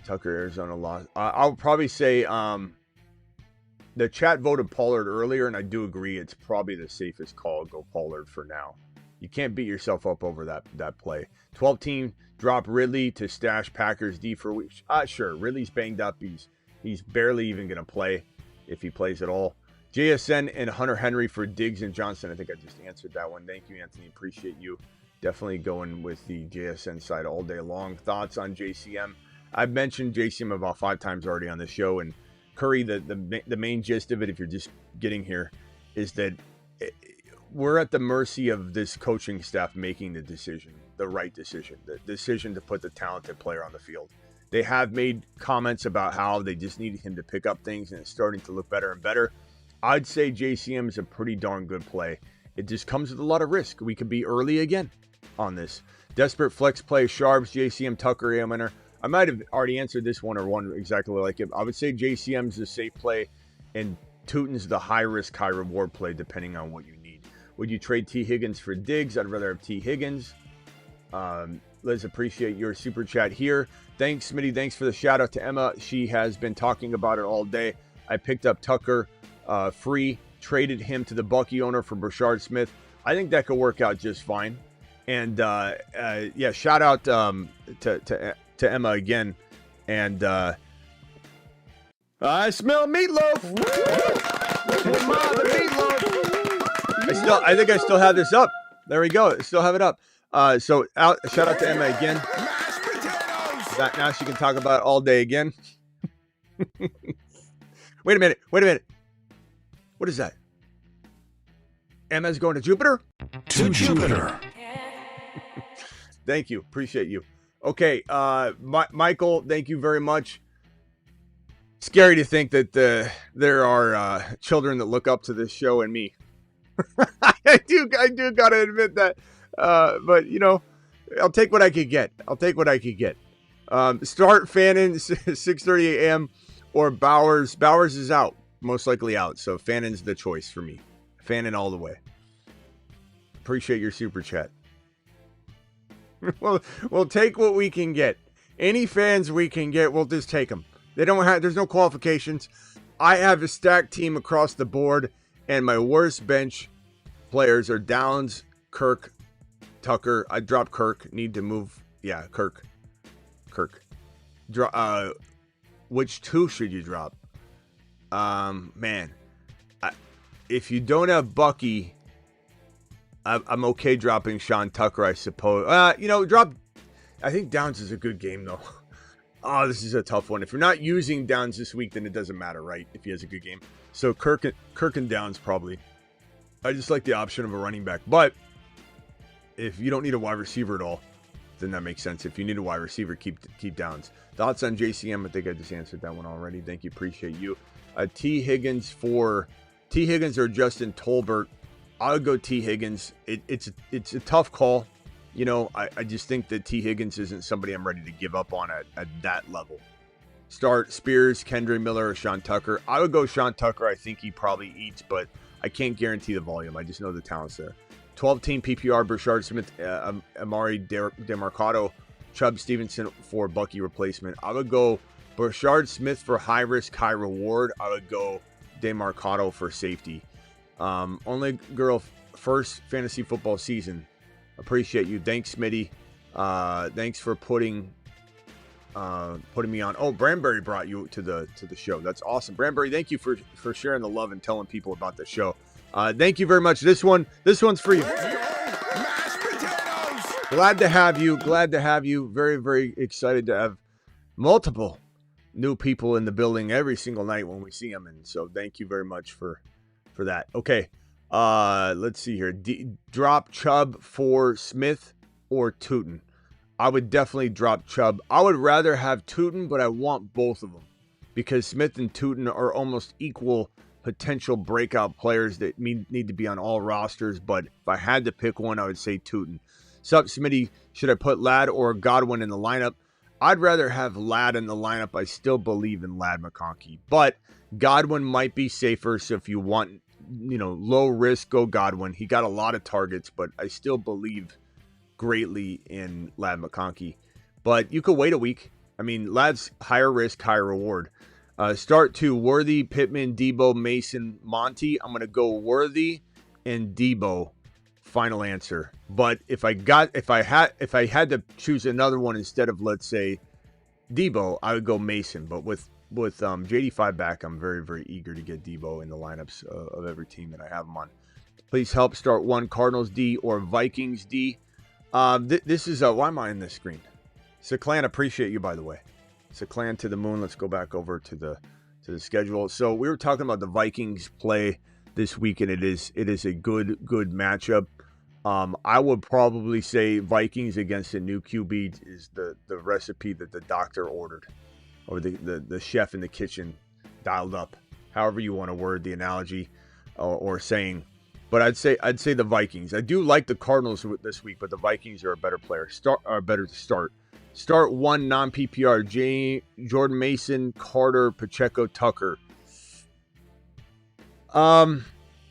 [SPEAKER 1] Tucker, Arizona lost. I'll probably say the chat voted Pollard earlier, and I do agree it's probably the safest call. Go Pollard for now. You can't beat yourself up over that play. 12-team, drop Ridley to stash Packers D for weeks. Sure, Ridley's banged up. He's barely even going to play if he plays at all. JSN and Hunter Henry for Diggs and Johnson. I think I just answered that one. Thank you, Anthony. Appreciate you. Definitely going with the JSN side all day long. Thoughts on JCM? I've mentioned JCM about 5 times already on the show, and Curry, the main gist of it, if you're just getting here, is that we're at the mercy of this coaching staff making the decision, the right decision, the decision to put the talented player on the field. They have made comments about how they just needed him to pick up things, and it's starting to look better and better. I'd say JCM is a pretty darn good play. It just comes with a lot of risk. We could be early again on this. Desperate flex play, Sharps, JCM, Tucker, AM winner. I might have already answered this one or one exactly like it. I would say JCM's the safe play, and Tootin's the high-risk, high-reward play, depending on what you need. Would you trade T. Higgins for Diggs? I'd rather have T. Higgins. Liz, appreciate your super chat here. Thanks, Smitty. Thanks for the shout-out to Emma. She has been talking about it all day. I picked up Tucker free, traded him to the Bucky owner for Brashard Smith. I think that could work out just fine. And, yeah, shout-out to Emma again. And I smell meatloaf. I think I still have this up. There we go. I still have it up. So shout out to Emma again. Now she can talk about it all day again. Wait a minute. What is that? Emma's going to Jupiter?
[SPEAKER 2] To Jupiter.
[SPEAKER 1] Thank you. Appreciate you. Okay, Michael, thank you very much. Scary to think that there are children that look up to this show and me. I do gotta admit that. But you know, I'll take what I could get. Start Fannin 6:30 a.m. or Bowers. Bowers is out, most likely out. So Fannin's the choice for me. Fannin all the way. Appreciate your super chat. We'll take what we can get. Any fans we can get, we'll just take them. There's no qualifications. I have a stacked team across the board, and my worst bench players are Downs, Kirk, Tucker. I dropped Kirk. Need to move. Yeah, Kirk. Which 2 should you drop? Man, if you don't have Bucky, I'm okay dropping Sean Tucker, I suppose. I think Downs is a good game, though. Oh, this is a tough one. If you're not using Downs this week, then it doesn't matter, right? If he has a good game. So Kirk and Downs probably. I just like the option of a running back. But if you don't need a wide receiver at all, then that makes sense. If you need a wide receiver, keep Downs. Thoughts on JCM? I think I just answered that one already. Thank you. Appreciate you. T. Higgins or Justin Tolbert. I would go T. Higgins. It's a tough call. You know, I just think that T. Higgins isn't somebody I'm ready to give up on at that level. Start Spears, Kendra Miller, or Sean Tucker. I would go Sean Tucker. I think he probably eats, but I can't guarantee the volume. I just know the talent's there. 12-team PPR, Brashard Smith, Amari DeMarcado, Chubb Stevenson for Bucky replacement. I would go Brashard Smith for high risk, high reward. I would go DeMarcado for safety. Only girl first fantasy football season. Appreciate you. Thanks, Smitty. Thanks for putting me on. Oh, Branberry brought you to the show. That's awesome. Branberry, thank you for sharing the love and telling people about the show. Thank you very much. This one's for you. Glad to have you. Very, very excited to have multiple new people in the building every single night when we see them. And so thank you very much for that. Okay. Let's see here. Drop Chubb for Smith or Tootin. I would definitely drop Chubb. I would rather have Tootin, but I want both of them because Smith and Tootin are almost equal potential breakout players that need to be on all rosters. But if I had to pick one, I would say Tootin. Sup, Smitty, should I put Ladd or Godwin in the lineup? I'd rather have Ladd in the lineup. I still believe in Ladd McConkey, but Godwin might be safer. So if you want, low risk, go Godwin. He got a lot of targets, but I still believe greatly in Ladd McConkey. But you could wait a week. I mean, Ladd's higher risk, higher reward. Start to Worthy, Pittman, Debo, Mason, Monty. I'm going to go Worthy and Debo. Final answer. But if I had to choose another one instead of, let's say, Debo, I would go Mason. But with JD5 back, I'm very, very eager to get Debo in the lineups of every team that I have him on. Please help start one Cardinals D or Vikings D. This is why am I in this screen? Seclan, appreciate you, by the way. Seclan to the moon. Let's go back over to the schedule. So we were talking about the Vikings play this week, and it is a good matchup. I would probably say Vikings against a new QB is the recipe that the doctor ordered, or the chef in the kitchen dialed up. However you want to word the analogy or saying. But I'd say the Vikings. I do like the Cardinals this week, but the Vikings are a better player. Better to start. Start one non-PPR. Jordan Mason, Carter, Pacheco, Tucker.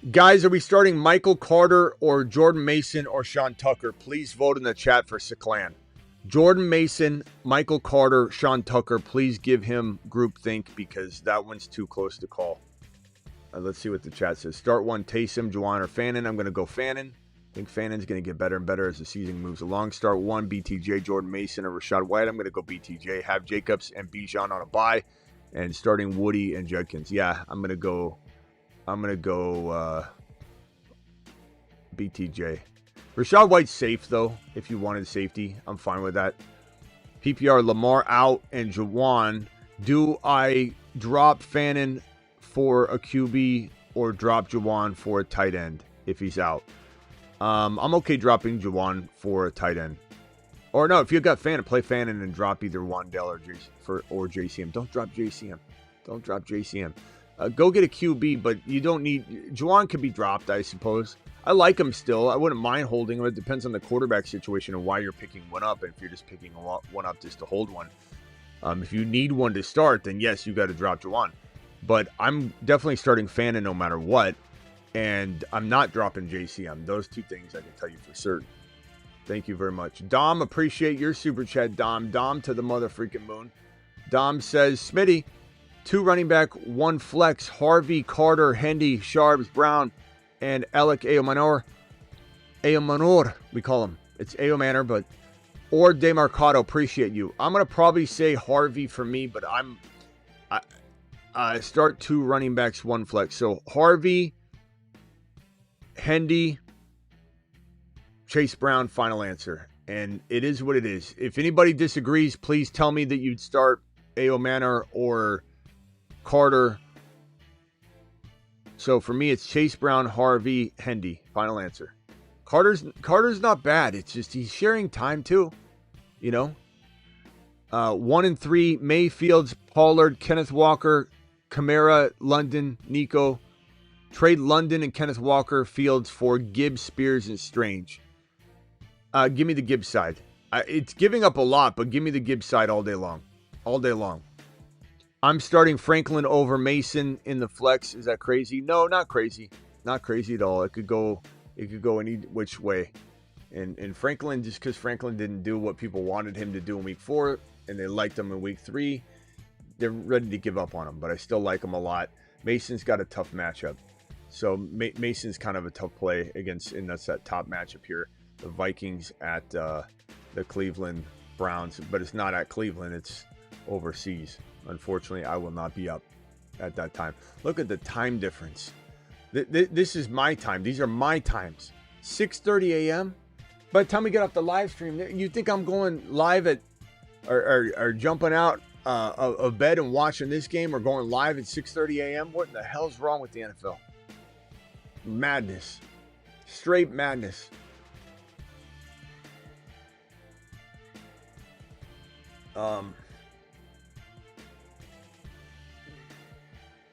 [SPEAKER 1] Guys, are we starting Michael Carter or Jordan Mason or Sean Tucker? Please vote in the chat for Seclan. Jordan Mason, Michael Carter, Sean Tucker. Please give him groupthink because that one's too close to call. Let's see what the chat says. Start one, Taysom, Juwan, or Fannin. I'm going to go Fannin. I think Fannin's going to get better and better as the season moves along. Start one, BTJ, Jordan Mason, or Rashad White. I'm going to go BTJ. Have Jacobs and Bijan on a bye. And starting Woody and Judkins. Yeah, I'm going to go BTJ. Rashad White's safe, though, if you wanted safety. I'm fine with that. PPR, Lamar out and Juwan. Do I drop Fannin for a QB or drop Juwan for a tight end if he's out? I'm okay dropping Juwan for a tight end. Or no, if you got Fannin, play Fannin and drop either Wandell or JCM. Don't drop JCM. Go get a QB, but you don't need... Juwan could be dropped, I suppose. I like him still. I wouldn't mind holding him. It depends on the quarterback situation and why you're picking one up. And if you're just picking one up just to hold one. If you need one to start, then yes, you got to drop Juwan. But I'm definitely starting Fannin no matter what. And I'm not dropping JCM. Those two things I can tell you for certain. Thank you very much. Dom, appreciate your super chat, Dom. Dom to the mother freaking moon. Dom says, Smitty, 2 running back, 1 flex. Harvey, Carter, Hendy, Sharps, Brown, and Alec Aomanor. Aomanor, we call him. It's Aomanor, but... Or DeMarcado, appreciate you. I'm going to probably say Harvey for me, but I start 2 running backs, 1 flex. So Harvey, Hendy, Chase Brown, final answer. And it is what it is. If anybody disagrees, please tell me that you'd start A.O. Manor or Carter. So for me, it's Chase Brown, Harvey, Hendy. Final answer. Carter's not bad. It's just he's sharing time too. 1 and 3, Mayfields, Pollard, Kenneth Walker, Kamara, London, Nico. Trade London and Kenneth Walker, Fields for Gibbs, Spears, and Strange. Give me the Gibbs side. It's giving up a lot, but give me the Gibbs side all day long. All day long. I'm starting Franklin over Mason in the flex. Is that crazy? No, not crazy. Not crazy at all. It could go any which way. And Franklin, just because Franklin didn't do what people wanted him to do in week 4, and they liked him in week 3, they're ready to give up on him. But I still like him a lot. Mason's got a tough matchup. So Mason's kind of a tough play against, and that's that top matchup here. The Vikings at the Cleveland Browns, but it's not at Cleveland, it's overseas. Unfortunately, I will not be up at that time. Look at the time difference. This is my time. These are my times. 6:30 a.m. By the time we get off the live stream, you think I'm going live at or jumping out of bed and watching this game, or going live at 6:30 a.m.? What in the hell's wrong with the NFL? Madness. Straight madness.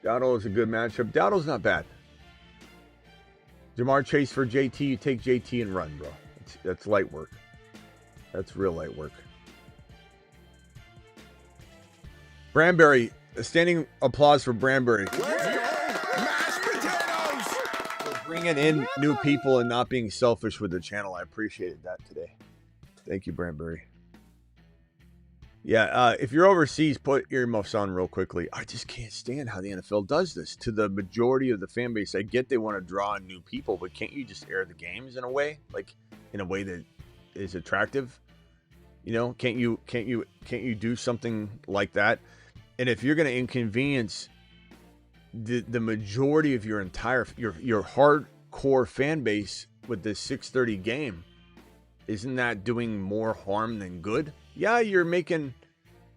[SPEAKER 1] Dowdle is a good matchup. Dowdle's not bad. Jamar Chase for JT. You take JT and run, bro. That's light work. That's real light work. Branberry. A standing applause for Branberry.
[SPEAKER 2] Mashed potatoes!
[SPEAKER 1] For bringing in new people and not being selfish with the channel. I appreciated that today. Thank you, Branberry. Yeah, if you're overseas, put earmuffs on real quickly. I just can't stand how the NFL does this to the majority of the fan base. I get they want to draw in new people, but can't you just air the games in a way, like in a way that is attractive? Can't you do something like that? And if you're going to inconvenience the majority of your entire your hardcore fan base with this 6:30 game, isn't that doing more harm than good? Yeah, you're making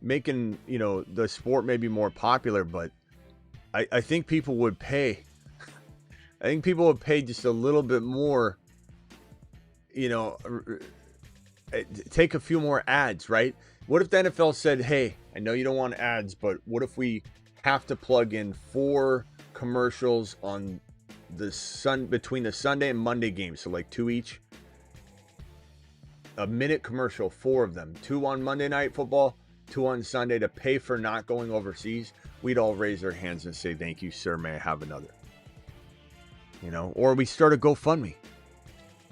[SPEAKER 1] the sport maybe more popular, but I think people would pay. I think people would pay just a little bit more. Take a few more ads, right? What if the NFL said, "Hey, I know you don't want ads, but what if we have to plug in 4 commercials on between the Sunday and Monday games, so like 2 each." A minute commercial, 4 of them, 2 on Monday Night Football, 2 on Sunday, to pay for not going overseas. We'd all raise our hands and say, "Thank you, sir. May I have another?" Or we start a GoFundMe.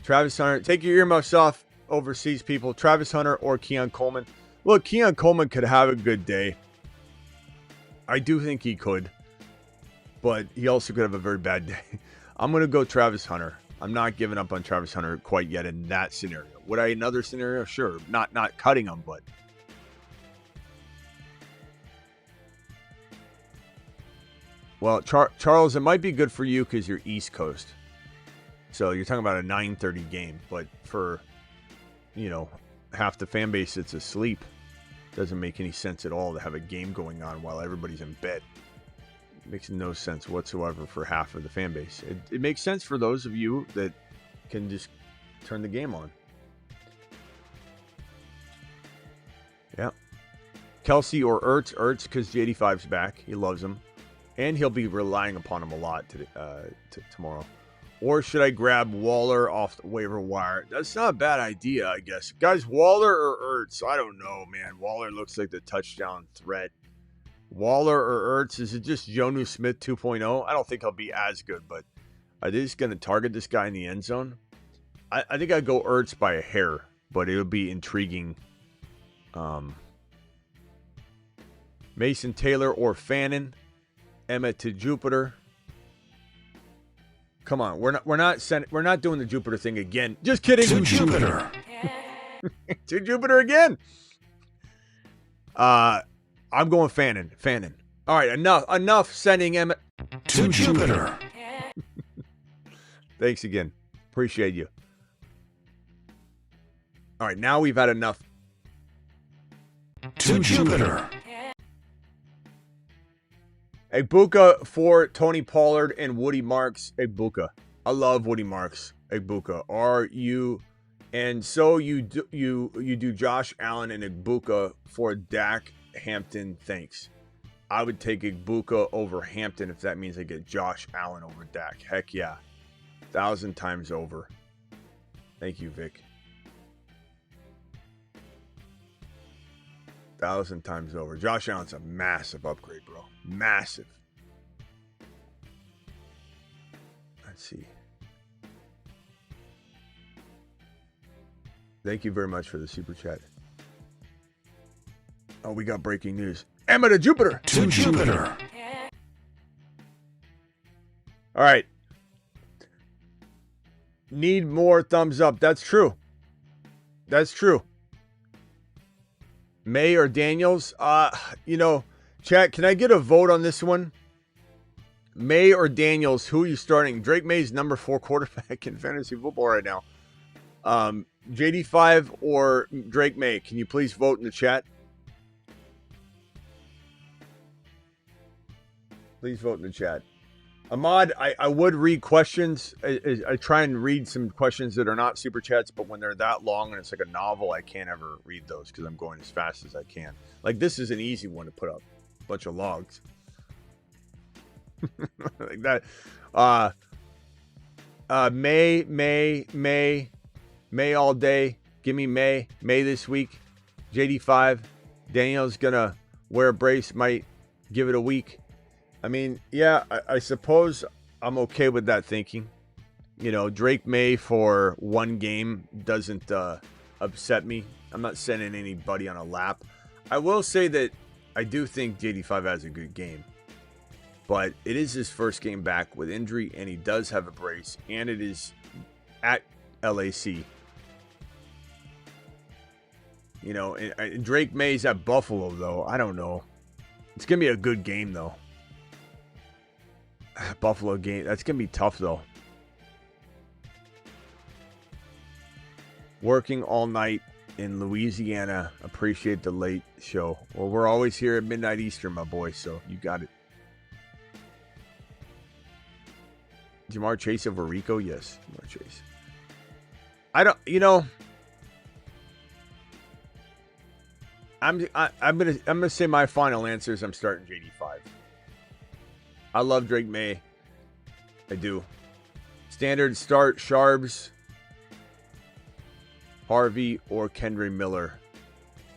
[SPEAKER 1] Travis Hunter, take your earmuffs off, overseas people. Travis Hunter or Keon Coleman. Look, Keon Coleman could have a good day. I do think he could, but he also could have a very bad day. I'm going to go Travis Hunter. I'm not giving up on Travis Hunter quite yet in that scenario. Would I another scenario? Sure. Not cutting him, but. Well, Charles, it might be good for you because you're East Coast. So you're talking about a 9:30 game, but for, half the fan base that's asleep, doesn't make any sense at all to have a game going on while everybody's in bed. It makes no sense whatsoever for half of the fan base. It makes sense for those of you that can just turn the game on. Yeah. Kelsey or Ertz. Ertz because J85's back. He loves him. And he'll be relying upon him a lot tomorrow. Or should I grab Waller off the waiver wire? That's not a bad idea, I guess. Guys, Waller or Ertz? I don't know, man. Waller looks like the touchdown threat. Waller or Ertz? Is it just Jonnu Smith 2.0? I don't think he'll be as good, but are they just going to target this guy in the end zone? I think I'd go Ertz by a hair, but it would be intriguing. Mason Taylor or Fannin. Emmett to Jupiter. Come on, we're not doing the Jupiter thing again. Just kidding.
[SPEAKER 2] To Jupiter.
[SPEAKER 1] To Jupiter again. I'm going Fannin. All right, enough sending Emmett
[SPEAKER 2] To Jupiter.
[SPEAKER 1] Thanks again. Appreciate you. All right, now we've had enough.
[SPEAKER 2] To Jupiter.
[SPEAKER 1] Egbuka for Tony Pollard and Woody Marks. Egbuka. I love Woody Marks. Egbuka. And so you do Josh Allen and Egbuka for Dak Hampton. Thanks. I would take Egbuka over Hampton if that means I get Josh Allen over Dak. Heck yeah. 1,000 times over. Thank you, Vic. 1,000 times over. Josh Allen's a massive upgrade, bro. Massive. Let's see. Thank you very much for the super chat. Oh, we got breaking news. Emma to Jupiter.
[SPEAKER 2] To Jupiter.
[SPEAKER 1] All right. Need more thumbs up. That's true. That's true. May or Daniels? Chat, can I get a vote on this one? May or Daniels, who are you starting? Drake May's number 4 quarterback in fantasy football right now. JD5 or Drake May? Can you please vote in the chat? Please vote in the chat. Ahmad, I would read questions. I try and read some questions that are not super chats, but when they're that long and it's like a novel, I can't ever read those because I'm going as fast as I can. Like, this is an easy one to put up. A bunch of logs. Like that. May all day. Give me May this week. JD5. Daniel's gonna wear a brace, might give it a week. I mean, yeah, I suppose I'm okay with that thinking. Drake May for one game doesn't upset me. I'm not sending anybody on a lap. I will say that I do think JD5 has a good game. But it is his first game back with injury, and he does have a brace, and it is at LAC. And Drake May's at Buffalo, though. I don't know. It's going to be a good game, though. Buffalo game. That's going to be tough, though. Working all night in Louisiana. Appreciate the late show. Well, we're always here at midnight Eastern, my boy, so you got it. Jamar Chase over Rico? Yes, Jamar Chase. I'm gonna say my final answer is I'm starting JD5. I love Drake May. I do. Standard start Sharbs, Harvey, or Kendra Miller.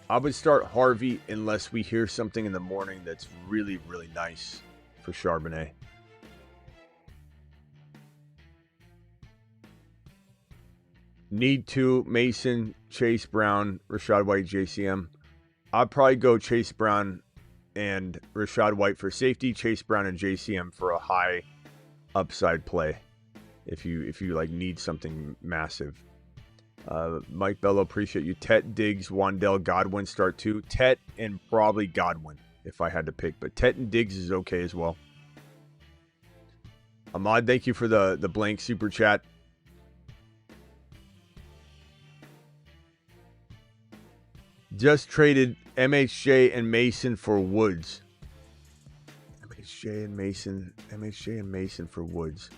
[SPEAKER 1] I would start Harvey unless we hear something in the morning that's really, really nice for Charbonnet. Need to Mason, Chase Brown, Rashad White, JCM. I'd probably go Chase Brown and Rashad White for safety, Chase Brown and JCM for a high upside play. If you need something massive. Mike Bello, appreciate you. Tet, Diggs, Wandell, Godwin start 2. Tet and probably Godwin if I had to pick, but Tet and Diggs is okay as well. Ahmad, thank you for the blank super chat. Just traded MHJ and Mason for Woods. MHJ and Mason for Woods.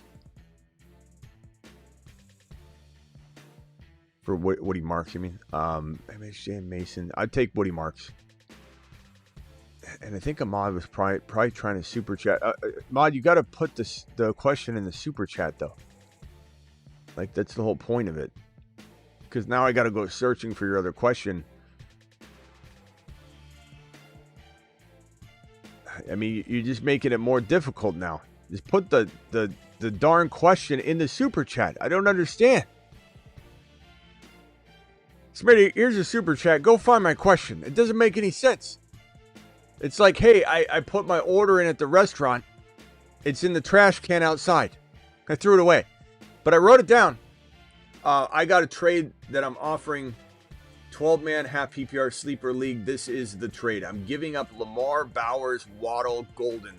[SPEAKER 1] For Woody Marks, you mean? MHJ and Mason. I'd take Woody Marks. And I think Ahmad was probably trying to super chat. Ahmad, you got to put the question in the super chat, though. Like, that's the whole point of it. Because now I got to go searching for your other question. I mean, you're just making it more difficult now. Just put the darn question in the super chat. I don't understand. Smitty, here's a super chat. Go find my question. It doesn't make any sense. It's like, hey, I put my order in at the restaurant. It's in the trash can outside. I threw it away. But I wrote it down. I got a trade that I'm offering. 12-man half PPR sleeper league. This is the trade. I'm giving up Lamar, Bowers, Waddle, Golden.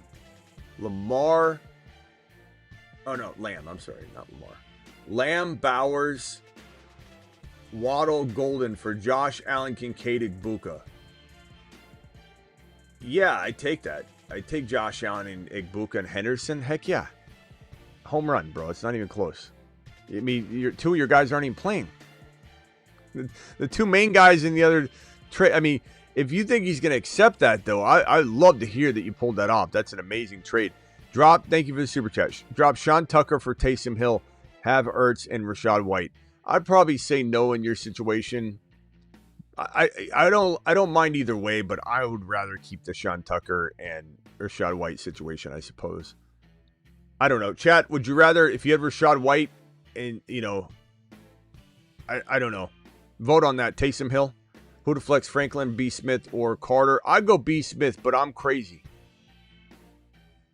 [SPEAKER 1] Lamb. I'm sorry, not Lamar. Lamb, Bowers, Waddle Golden for Josh Allen, Kincaid, Igbuka. Yeah, I take that. I take Josh Allen and Igbuka and Henderson. Heck yeah. Home run, bro. It's not even close. I mean, two of your guys aren't even playing. The two main guys in the other trade. I mean, if you think he's going to accept that, though, I'd love to hear that you pulled that off. That's an amazing trade. Thank you for the super chat. Drop Sean Tucker for Taysom Hill. Have Ertz and Rachaad White. I'd probably say no in your situation. I don't mind either way, but I would rather keep the Sean Tucker and Rachaad White situation, I suppose. I don't know. Chat, would you rather, if you had Rachaad White and, I don't know. Vote on that. Taysom Hill. Who to flex, Franklin, B. Smith, or Carter? I'd go B. Smith, but I'm crazy.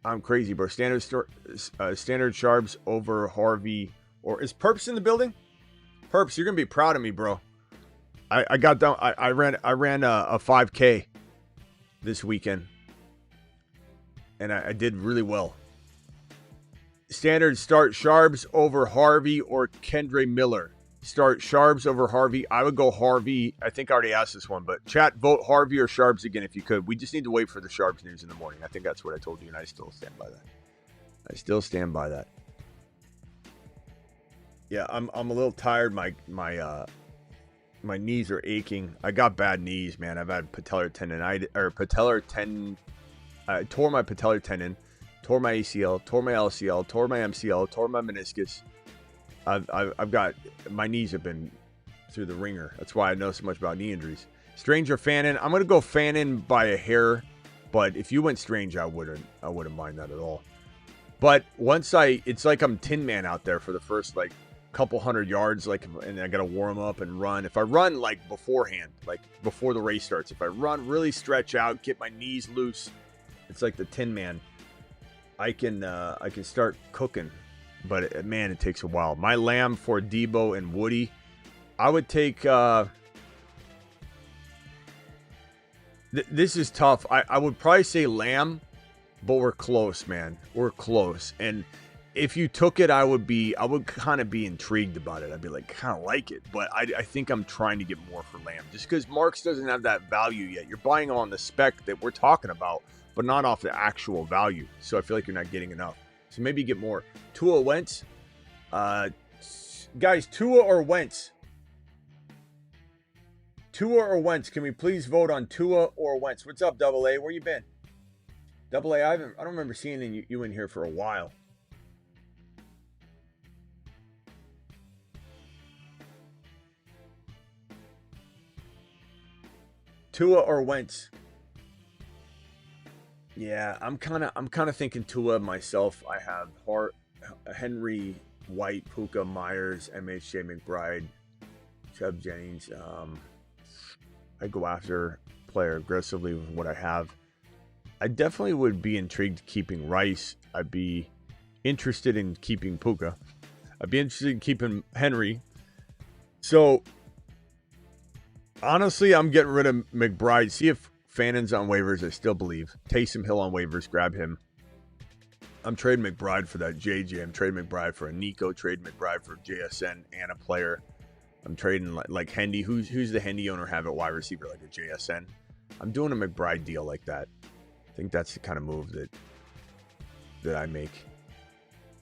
[SPEAKER 1] I'm crazy, bro. Standard Sharps over Harvey. Or is Perps in the building? Perps, you're going to be proud of me, bro. I got down. I ran a 5K this weekend. And I did really well. Standard start Sharps over Harvey or Kendre Miller. Start Sharps over Harvey. I would go Harvey. I think I already asked this one, but chat, vote Harvey or Sharps again if you could. We just need to wait for the Sharps news in the morning. I think that's what I told you, and I still stand by that. I still stand by that. Yeah, I'm a little tired. My knees are aching. I got bad knees, man. I've had patellar tendon. I tore my patellar tendon, tore my ACL, tore my LCL, tore my MCL, tore my meniscus. I've got, my knees have been through the ringer. That's why I know so much about knee injuries. Strange or Fannin? I'm gonna go Fannin by a hair, but if you went Strange, I wouldn't mind that at all. But once it's like I'm Tin Man out there for the first like couple 100 yards, and I gotta warm up and run. If I run like beforehand, like before the race starts, if I run, really stretch out, get my knees loose, it's like the Tin Man. I can start cooking. But, man, it takes a while. My Lamb for Debo and Woody. I would take... this is tough. I would probably say Lamb, but we're close, man. We're close. And if you took it, I would kind of be intrigued about it. I'd be like, kind of like it. But I think I'm trying to get more for Lamb. Just because Marks doesn't have that value yet. You're buying on the spec that we're talking about, but not off the actual value. So I feel like you're not getting enough. So maybe get more. Tua Wentz. Guys, Tua or Wentz? Tua or Wentz? Can we please vote on Tua or Wentz? What's up, Double A? Where you been? Double A, I don't remember seeing you in here for a while. Tua or Wentz? Yeah, I'm kind of thinking Tua myself. I have Henry, White, Puka, Myers, MHJ, McBride, Chubb, Jennings. I go after player aggressively with what I have. I definitely would be intrigued keeping Rice. I'd be interested in keeping Puka. I'd be interested in keeping Henry. So honestly, I'm getting rid of McBride. See if Fannin's on waivers, I still believe. Taysom Hill on waivers, grab him. I'm trading McBride for that JJ. I'm trading McBride for a Nico. Trading McBride for JSN and a player. I'm trading like Hendy. Who's the Hendy owner have at wide receiver, like a JSN? I'm doing a McBride deal like that. I think that's the kind of move that I make.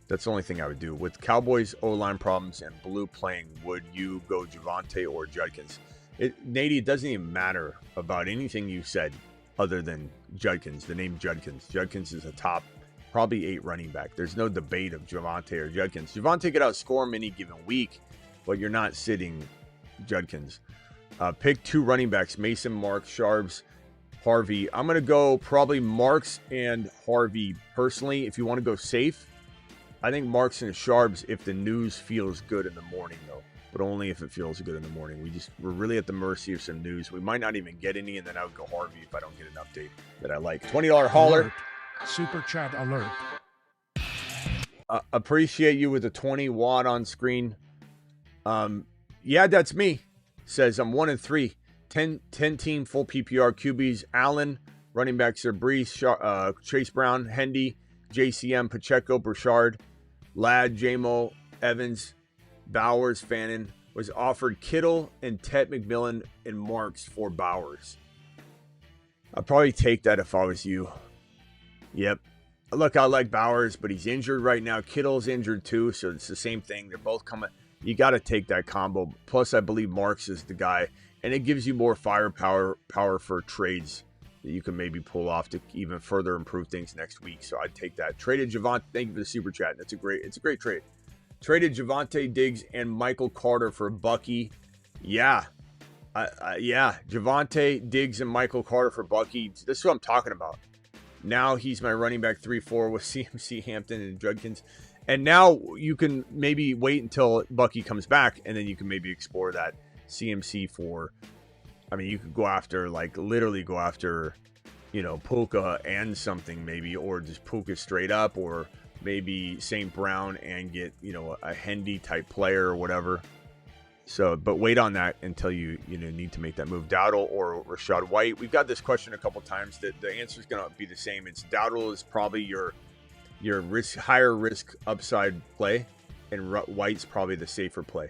[SPEAKER 1] That's the only thing I would do. With Cowboys O-line problems and Blue playing, would you go Javonte or Judkins? Nady, it doesn't even matter about anything you said other than Judkins, the name Judkins. Judkins is a top, probably 8 running back. There's no debate of Javonte or Judkins. Javonte could outscore him any given week, but you're not sitting Judkins. Pick 2 running backs, Mason, Marks, Sharps, Harvey. I'm going to go probably Marks and Harvey personally. If you want to go safe, I think Marks and Sharps if the news feels good in the morning, though. But only if it feels good in the morning. We're really at the mercy of some news. We might not even get any, and then I would go Harvey if I don't get an update that I like. $20 hauler.
[SPEAKER 3] Alert. Super chat alert.
[SPEAKER 1] Appreciate you with the 20 watt on screen. Yeah, that's me. Says I'm 1-3. 10 team full PPR QBs. Allen, running backs are Brees, Chase Brown, Hendy, JCM, Pacheco, Burchard, Ladd, JMO, Evans, Bowers, Fannin. was offered Kittle and Ted McMillan and Marks for Bowers. I'd probably take that if I was you. Yep. Look, I like Bowers, but he's injured right now. Kittle's injured too, so it's the same thing. They're both coming. You got to take that combo. Plus, I believe Marks is the guy, and it gives you more firepower for trades that you can maybe pull off to even further improve things next week. So I'd take that. Traded Javonte. Thank you for the super chat. It's a great trade. Traded Javonte Diggs and Michael Carter for Bucky. Yeah. Javonte Diggs and Michael Carter for Bucky. This is what I'm talking about. Now he's my running back 3-4 with CMC, Hampton, and Judkins. And now you can maybe wait until Bucky comes back, and then you can maybe explore that CMC for. I mean, you could go after, literally go after, Puka and something maybe, or just Puka straight up, or maybe St. Brown and get, a Hendy type player or whatever. So, but wait on that until you need to make that move. Dowdle or Rashad White. We've got this question a couple times. That the answer is going to be the same. It's Dowdle is probably your higher risk upside play, and White's probably the safer play.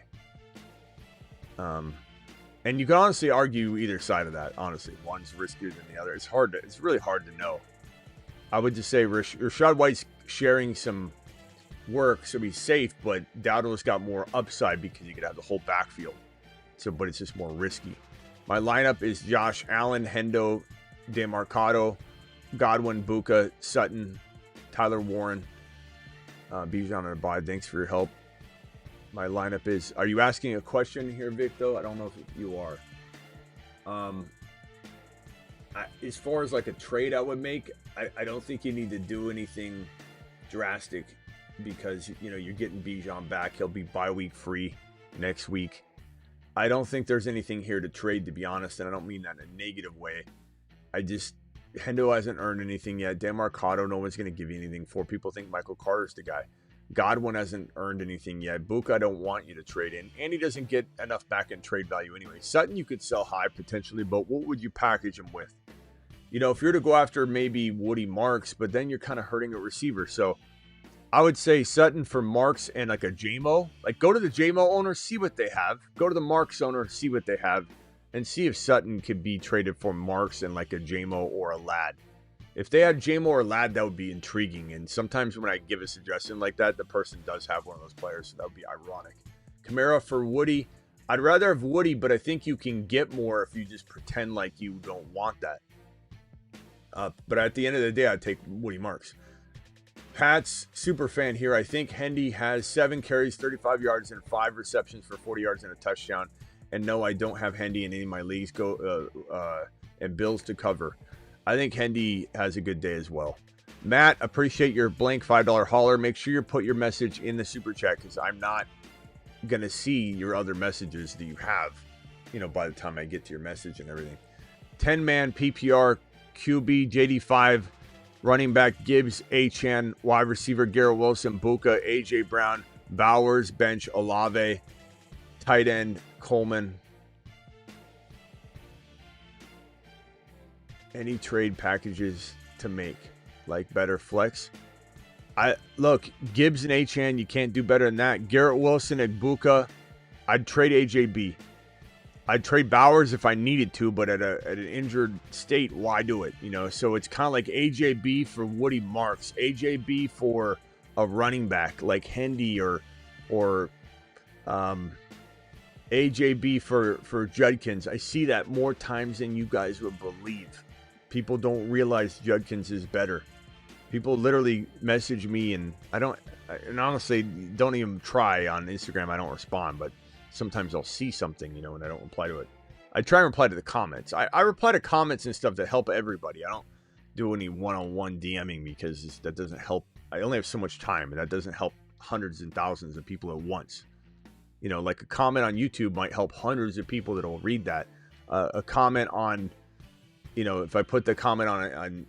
[SPEAKER 1] And you can honestly argue either side of that. Honestly, one's riskier than the other. It's really hard to know. I would just say Rashad White's sharing some work, so he's safe, but Dowdle's got more upside because you could have the whole backfield. So, but it's just more risky. My lineup is Josh Allen, Hendo, DeMarcado, Godwin, Buka, Sutton, Tyler Warren, Bijan and Abide. Thanks for your help. My lineup is. Are you asking a question here, Vic? Though I don't know if you are. As far as like a trade, I would make. I don't think you need to do anything drastic, because you're getting Bijan back. He'll be bye week free next week. I don't think there's anything here to trade, to be honest, and I don't mean that in a negative way. Hendo hasn't earned anything yet. DeMarcado, no one's going to give you anything for. People think Michael Carter's the guy. Godwin hasn't earned anything yet. Buka, I don't want you to trade in. And he doesn't get enough back end trade value anyway. Sutton, you could sell high potentially, but what would you package him with? If you're to go after maybe Woody Marks, but then you're kind of hurting a receiver. So I would say Sutton for Marks and like a JMO. Like, go to the JMO owner, see what they have. Go to the Marks owner, see what they have. And see if Sutton could be traded for Marks and like a JMO or a Lad. If they had JMO or Lad, that would be intriguing. And sometimes when I give a suggestion like that, the person does have one of those players, so that would be ironic. Kamara for Woody. I'd rather have Woody, but I think you can get more if you just pretend like you don't want that. But at the end of the day, I'd take Woody Marks. Pat's super fan here. I think Hendy has 7 carries, 35 yards, and 5 receptions for 40 yards and a touchdown. And no, I don't have Hendy in any of my leagues. And Bills to cover. I think Hendy has a good day as well. Matt, appreciate your blank $5 hauler. Make sure you put your message in the super chat, because I'm not going to see your other messages that you have, by the time I get to your message and everything. 10-man PPR, QB, JD5, running back, Gibbs, Achane, wide receiver, Garrett Wilson, Buka, AJ Brown, Bowers, bench, Olave, tight end, Coleman. Any trade packages to make, like better flex? Look, Gibbs and Achane, you can't do better than that. Garrett Wilson and Buka, I'd trade AJB. I'd trade Bowers if I needed to, but at an injured state, why do it? So it's kind of like AJB for Woody Marks, AJB for a running back like Hendy or AJB for Judkins. I see that more times than you guys would believe. People don't realize Judkins is better. People literally message me, and and honestly, don't even try on Instagram. I don't respond, but sometimes I'll see something, and I don't reply to it. I try and reply to the comments. I reply to comments and stuff that help everybody. I don't do any one-on-one DMing, because that doesn't help. I only have so much time, and that doesn't help hundreds and thousands of people at once. Like a comment on YouTube might help hundreds of people that will read that. A comment on, if I put the comment on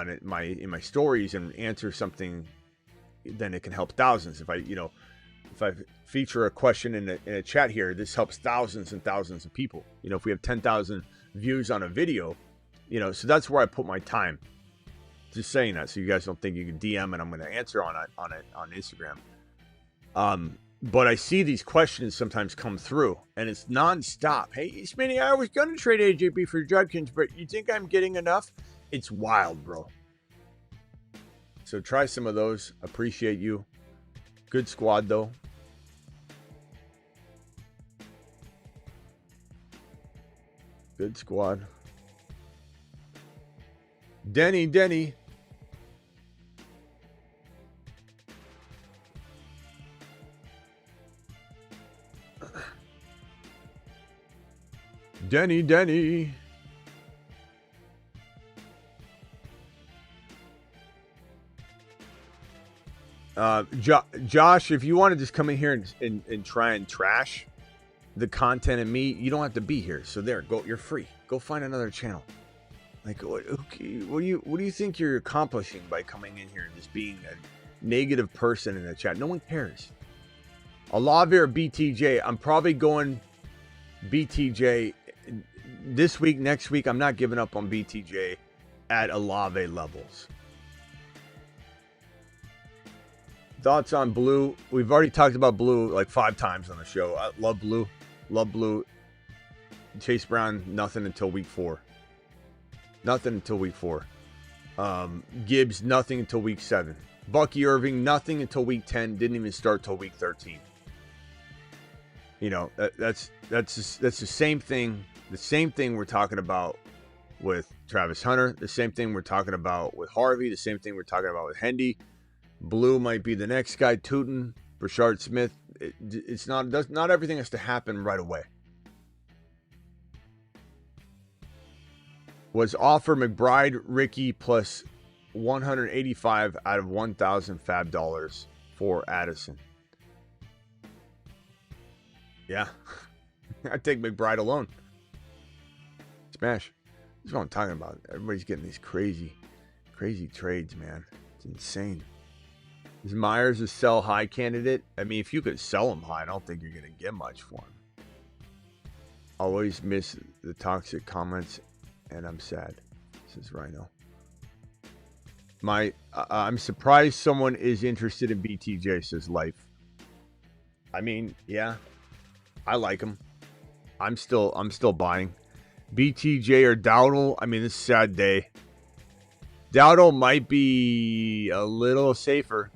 [SPEAKER 1] it in my stories and answer something, then it can help thousands. If I feature a question in a chat here, this helps thousands and thousands of people. If we have 10,000 views on a video, so that's where I put my time. Just saying that, so you guys don't think you can DM and I'm going to answer on Instagram. But I see these questions sometimes come through, and it's nonstop. Hey, Smitty, I was going to trade AJB for Judkins, but you think I'm getting enough? It's wild, bro. So try some of those. Appreciate you. Good squad, though. Good squad. Denny. Denny. Josh, if you want to just come in here and try and trash the content and me, you don't have to be here. So there, go. You're free. Go find another channel. Like, what do you think you're accomplishing by coming in here and just being a negative person in the chat? No one cares. Olave or BTJ? I'm probably going BTJ this week. Next week, I'm not giving up on BTJ at Olave levels. Thoughts on Blue? We've already talked about Blue like 5 times on the show. I love Blue. Love Blue. Chase Brown, nothing until week 4. Nothing until week 4. Gibbs, nothing until week 7. Bucky Irving, nothing until week 10. Didn't even start till week 13. You know, that's the same thing. The same thing we're talking about with Travis Hunter. The same thing we're talking about with Harvey. The same thing we're talking about with Hendy. Blue might be the next guy. Tootin, Brashard Smith. It's not everything has to happen right away. Was offer McBride, Ricky plus 185 out of 1,000 fab dollars for Addison. Yeah. I'd take McBride alone. Smash. That's what I'm talking about. Everybody's getting these crazy trades, man. It's insane. Is Myers a sell high candidate? I mean, if you could sell him high, I don't think you're going to get much for him. Always miss the toxic comments, and I'm sad. Says Rhino. I'm surprised someone is interested in BTJ, says Life. I mean, yeah, I like him. I'm still buying. BTJ or Dowdle. I mean, this is a sad day. Dowdle might be a little safer,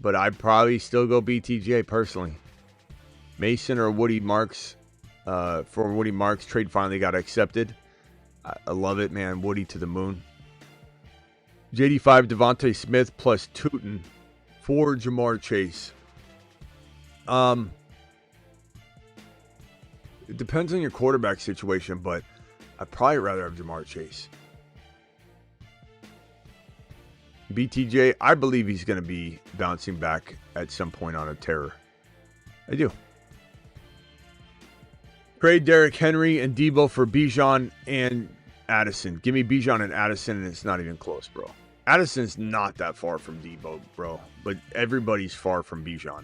[SPEAKER 1] but I'd probably still go BTJ personally. Mason or Woody Marks. For Woody Marks, trade finally got accepted. I love it, man. Woody to the moon. JD5 Devontae Smith plus Tootin for Jamar Chase. It depends on your quarterback situation, but I'd probably rather have Jamar Chase. BTJ, I believe he's going to be bouncing back at some point on a tear. I do. Trade Derrick Henry and Debo for Bijan and Addison. Give me Bijan and Addison, and it's not even close, bro. Addison's not that far from Debo, bro, but everybody's far from Bijan.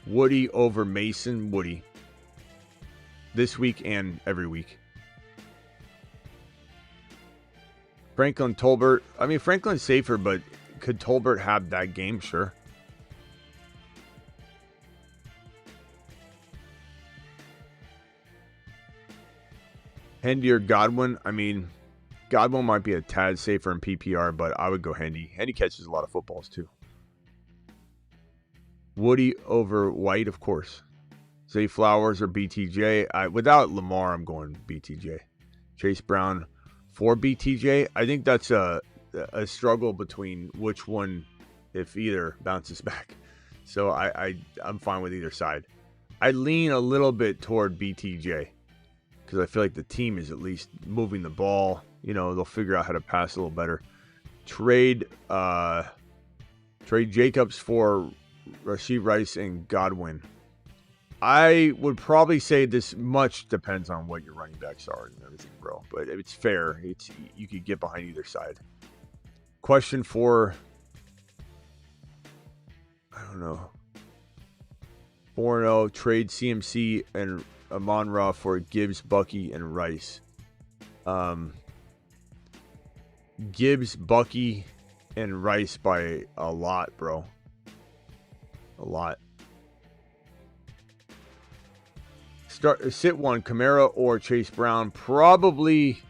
[SPEAKER 1] Woody over Mason. Woody. This week and every week. Franklin Tolbert. I mean, Franklin's safer, but could Tolbert have that game? Sure. Hendy or Godwin. I mean, Godwin might be a tad safer in PPR, but I would go Hendy. Hendy catches a lot of footballs too. Woody over White, of course. Zay Flowers or BTJ. Without Lamar, I'm going BTJ. Chase Brown for BTJ. I think that's a struggle between which one, if either, bounces back. So I'm fine with either side. I lean a little bit toward BTJ because I feel like the team is at least moving the ball. You know, they'll figure out how to pass a little better. Trade Jacobs for Rashee Rice and Godwin. I would probably say this much depends on what your running backs are and everything, bro. But if it's fair, you could get behind either side. Question for, I don't know, 4-0, trade CMC and Amon-Ra for Gibbs, Bucky, and Rice. Gibbs, Bucky, and Rice by a lot, bro. A lot. Sit one, Kamara or Chase Brown. Probably.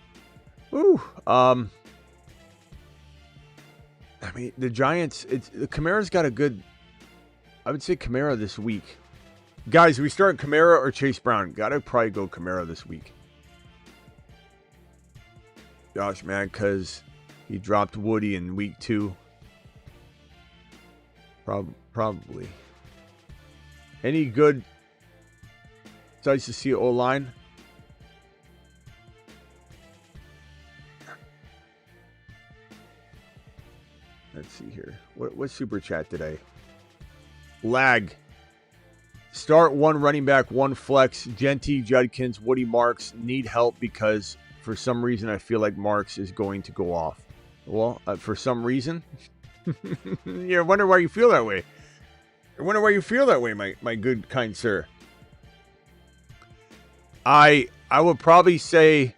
[SPEAKER 1] I mean, the Giants. Kamara's got a good. I would say Kamara this week. Guys, we start Kamara or Chase Brown. Gotta probably go Kamara this week. Gosh, man, because he dropped Woody in week 2. Probably. Any good sights to see O-line? Let's see here. What super chat today? Lag. Start one running back, one flex. Genty, Judkins, Woody, Marks need help because for some reason I feel like Marks is going to go off. Well, for some reason? I wonder why you feel that way. My good, kind sir. I would probably say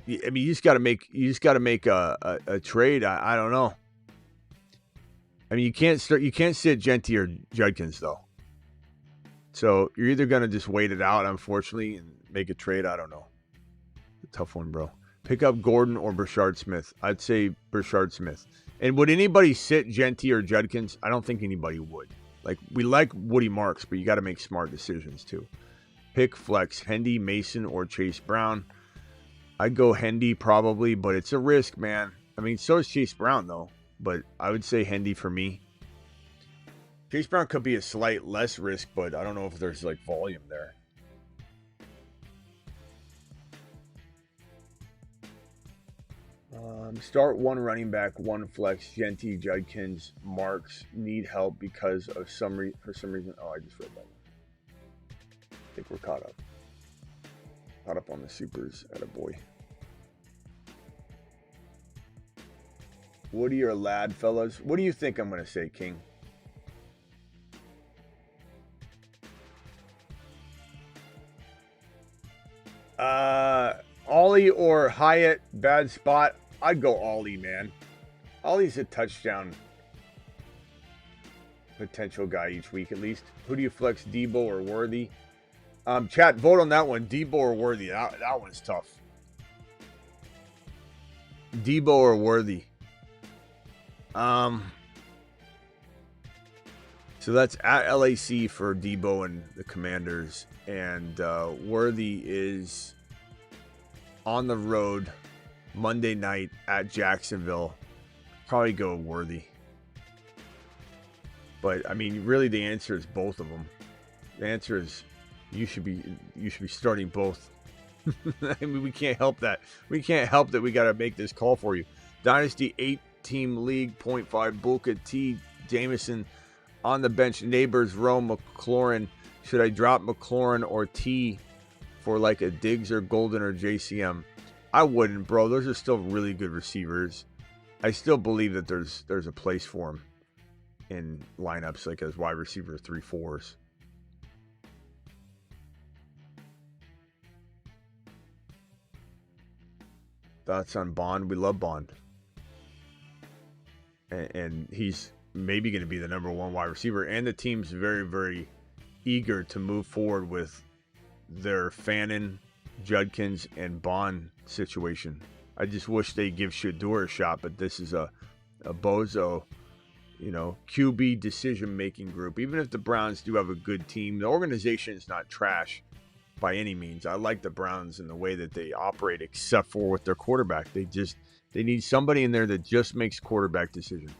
[SPEAKER 1] I mean you just got to make a trade. I don't know. I mean you can't sit Genty or Judkins though. So you're either going to just wait it out, unfortunately, and make a trade. I don't know. It's a tough one, bro. Pick up Gordon or Brashard Smith. I'd say Brashard Smith. And would anybody sit Genty or Judkins? I don't think anybody would. Like, we like Woody Marks, but you got to make smart decisions too. Pick flex, Hendy, Mason, or Chase Brown. I'd go Hendy probably, but it's a risk, man. I mean, so is Chase Brown, though. But I would say Hendy for me. Chase Brown could be a slight less risk, but I don't know if there's, like, volume there. Start one running back, one flex. Genty, Judkins, Marks need help because of for some reason. Oh, I just read that one. I think we're caught up. Caught up on the supers. Attaboy. Woody or Lad, fellas? What do you think I'm going to say, King? Ollie or Hyatt, bad spot. I'd go Ollie, man. Ollie's a touchdown potential guy each week at least. Who do you flex, Debo or Worthy? Chat, vote on that one. Debo or Worthy. That one's tough. Debo or Worthy. So that's at LAC for Debo and the Commanders. And Worthy is on the road Monday night at Jacksonville. Probably go Worthy. But I mean, really the answer is both of them. The answer is you should be starting both. I mean, we can't help that. We can't help that we got to make this call for you. Dynasty 8-team league, 0.5 Bulka, T, Jameson on the bench, Neighbors, Rowe, McLaurin. Should I drop McLaurin or T for like a Diggs or Golden or JCM? I wouldn't, bro. Those are still really good receivers. I still believe that there's a place for them in lineups like as wide receiver 3-4s. Thoughts on Bond? We love Bond. And he's maybe going to be the number one wide receiver. And the team's very, very eager to move forward with their Fannin, Judkins, and Bond situation. I just wish they give Shador a shot, but this is a bozo, QB decision-making group. Even if the Browns do have a good team, the organization is not trash by any means. I like the Browns in the way that they operate, except for with their quarterback. They need somebody in there that just makes quarterback decisions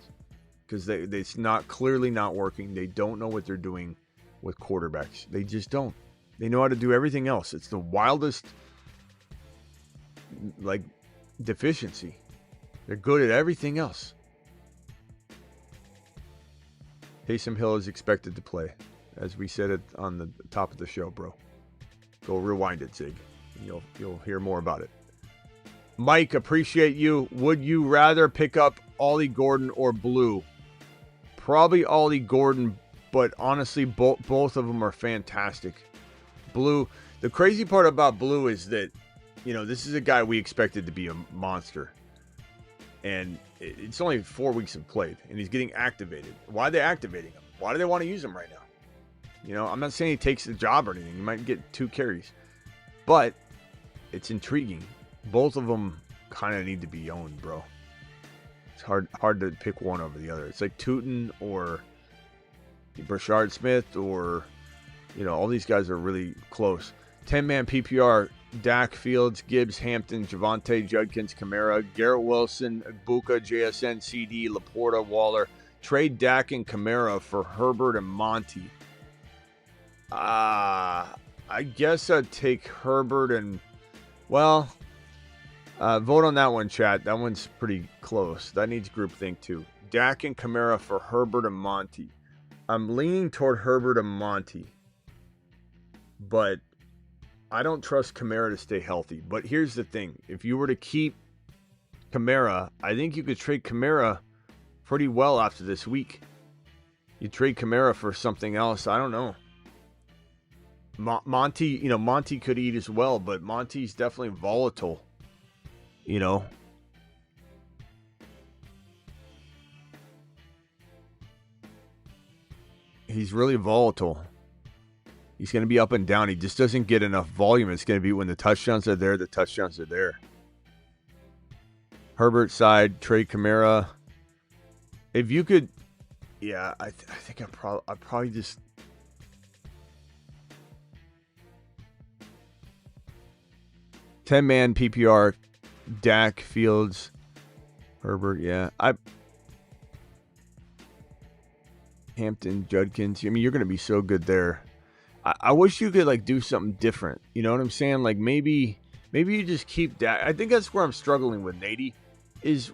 [SPEAKER 1] because it's clearly not working. They don't know what they're doing with quarterbacks. They just don't. They know how to do everything else. It's the wildest, deficiency. They're good at everything else. Taysom Hill is expected to play, as we said it on the top of the show, bro. Go rewind it, Zig. You'll hear more about it. Mike, appreciate you. Would you rather pick up Ollie Gordon or Blue? Probably Ollie Gordon, but honestly, both of them are fantastic. Blue, the crazy part about Blue is that, this is a guy we expected to be a monster. And it's only 4 weeks of played, and he's getting activated. Why are they activating him? Why do they want to use him right now? You know, I'm not saying he takes the job or anything. He might get 2 carries. But it's intriguing. Both of them kind of need to be owned, bro. It's hard to pick one over the other. It's like Tootin or Brashard Smith or, you know, all these guys are really close. 10-man PPR, Dak, Fields, Gibbs, Hampton, Javonte, Judkins, Kamara, Garrett Wilson, Ibuka, JSN, CD, Laporta, Waller. Trade Dak and Kamara for Herbert and Monty. I guess I'd take Herbert and, well, vote on that one, chat. That one's pretty close. That needs groupthink too. Dak and Kamara for Herbert and Monty. I'm leaning toward Herbert and Monty, but I don't trust Kamara to stay healthy. But here's the thing. If you were to keep Kamara, I think you could trade Kamara pretty well after this week. You trade Kamara for something else. I don't know. Monty, you know, Monty could eat as well, but Monty's definitely volatile. You know, he's really volatile. He's going to be up and down. He just doesn't get enough volume. It's going to be when the touchdowns are there, the touchdowns are there. Herbert side, trade Kamara. If you could, yeah, I think I probably just. $10-man PPR. Dak, Fields, Herbert, yeah. Hampton, Judkins. I mean, you're going to be so good there. I wish you could, like, do something different. You know what I'm saying? Like, maybe you just keep Dak. I think that's where I'm struggling with Nady is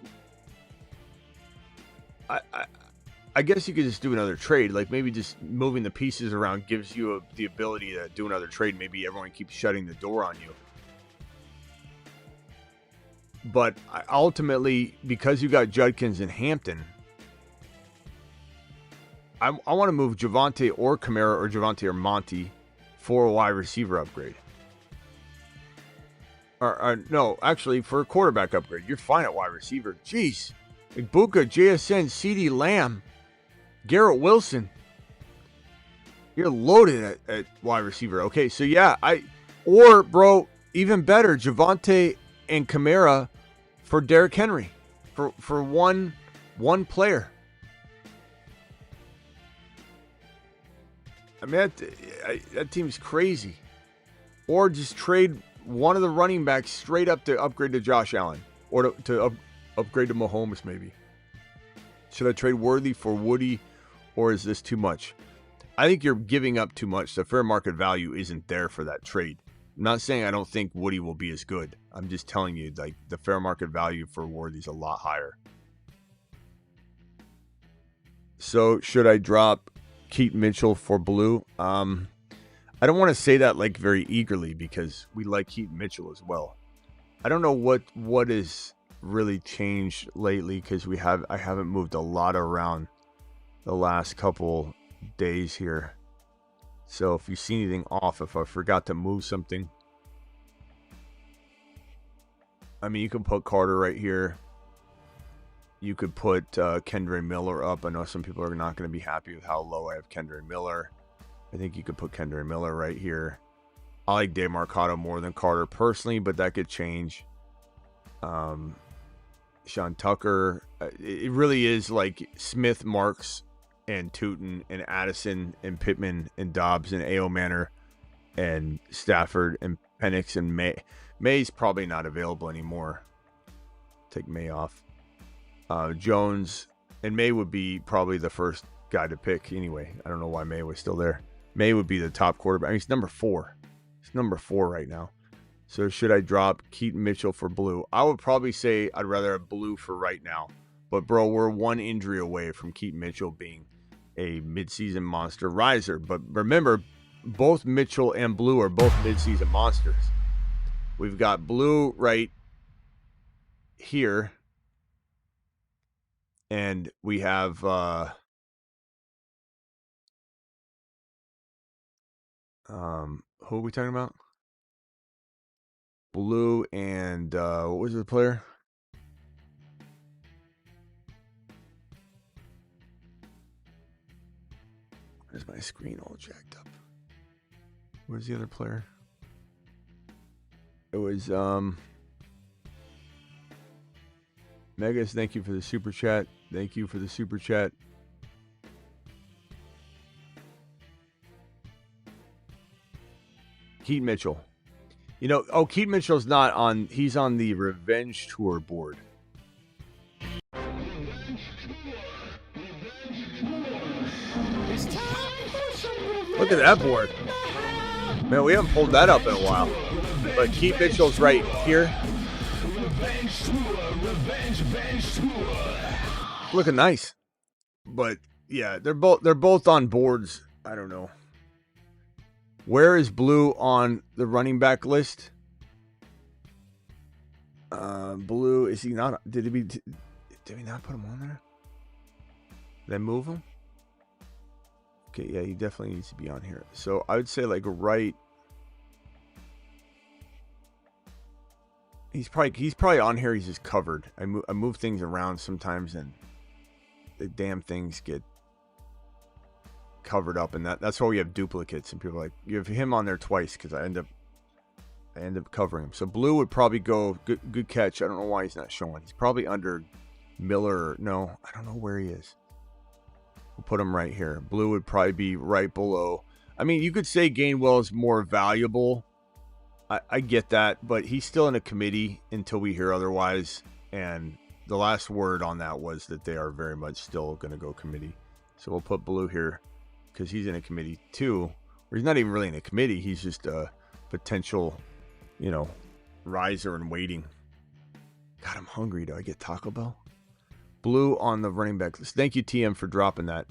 [SPEAKER 1] I guess you could just do another trade. Like, maybe just moving the pieces around gives you the ability to do another trade. Maybe everyone keeps shutting the door on you. But ultimately, because you got Judkins and Hampton, I want to move Javonte or Kamara or Javonte or Monty for a wide receiver upgrade. Or no, actually, for a quarterback upgrade. You're fine at wide receiver. Jeez. Ibuka, JSN, CD Lamb, Garrett Wilson. You're loaded at wide receiver. Okay, so yeah, or bro, even better, Javonte and Kamara for Derrick Henry, for one player. I mean, that team's crazy. Or just trade one of the running backs straight up to upgrade to Josh Allen, or to upgrade to Mahomes maybe. Should I trade Worthy for Woody, or is this too much? I think you're giving up too much. The fair market value isn't there for that trade. I'm not saying I don't think Woody will be as good. I'm just telling you, like, the fair market value for Worthy's a lot higher. So should I drop Keaton Mitchell for Blue? I don't want to say that like very eagerly because we like Keaton Mitchell as well. I don't know what is really changed lately because I haven't moved a lot around the last couple days here. So if you see anything off, if I forgot to move something, I mean, you can put Carter right here. You could put Kendre Miller up. I know some people are not going to be happy with how low I have Kendre Miller. I think you could put Kendre Miller right here. I like Dave Marcado more than Carter personally, but that could change. Sean Tucker. It really is like Smith, Marks, and Tootin, and Addison, and Pittman, and Dobbs, and A.O. Manor, and Stafford, and Penix, and May. May's probably not available anymore. Take May off. Jones, and May would be probably the first guy to pick anyway. I don't know why May was still there. May would be the top quarterback. I mean, he's number 4. He's number 4 right now. So should I drop Keaton Mitchell for Blue? I would probably say I'd rather have Blue for right now. But, bro, we're one injury away from Keaton Mitchell being a midseason monster riser. But remember, both Mitchell and Blue are both midseason monsters. We've got Blue right here. And we have who are we talking about? Blue and what was the player? Where's my screen all jacked up? Where's the other player? It was Megas, thank you for the super chat. Thank you for the super chat. Keaton Mitchell. You know, Keaton Mitchell's not on, he's on the Revenge Tour board. Look at that board. Man, we haven't pulled that up in a while. But Keaton Mitchell's right here. Looking nice. But yeah, they're both on boards. I don't know. Where is Blue on the running back list? Blue, is he not? Did we not put him on there? Then move him? Okay, yeah, he definitely needs to be on here. So I would say like right. He's probably on here. He's just covered. I move things around sometimes, and the damn things get covered up, and that's why we have duplicates. And people are like, you have him on there twice because I end up covering him. So Blue would probably go good catch. I don't know why he's not showing. He's probably under Miller. No, I don't know where he is. We'll put him right here. Blue would probably be right below. I mean, you could say Gainwell is more valuable. I get that, but he's still in a committee until we hear otherwise. And the last word on that was that they are very much still going to go committee. So we'll put Blue here because he's in a committee too. Or he's not even really in a committee. He's just a potential, riser and waiting. God, I'm hungry. Do I get Taco Bell? Blue on the running back list. Thank you, TM, for dropping that.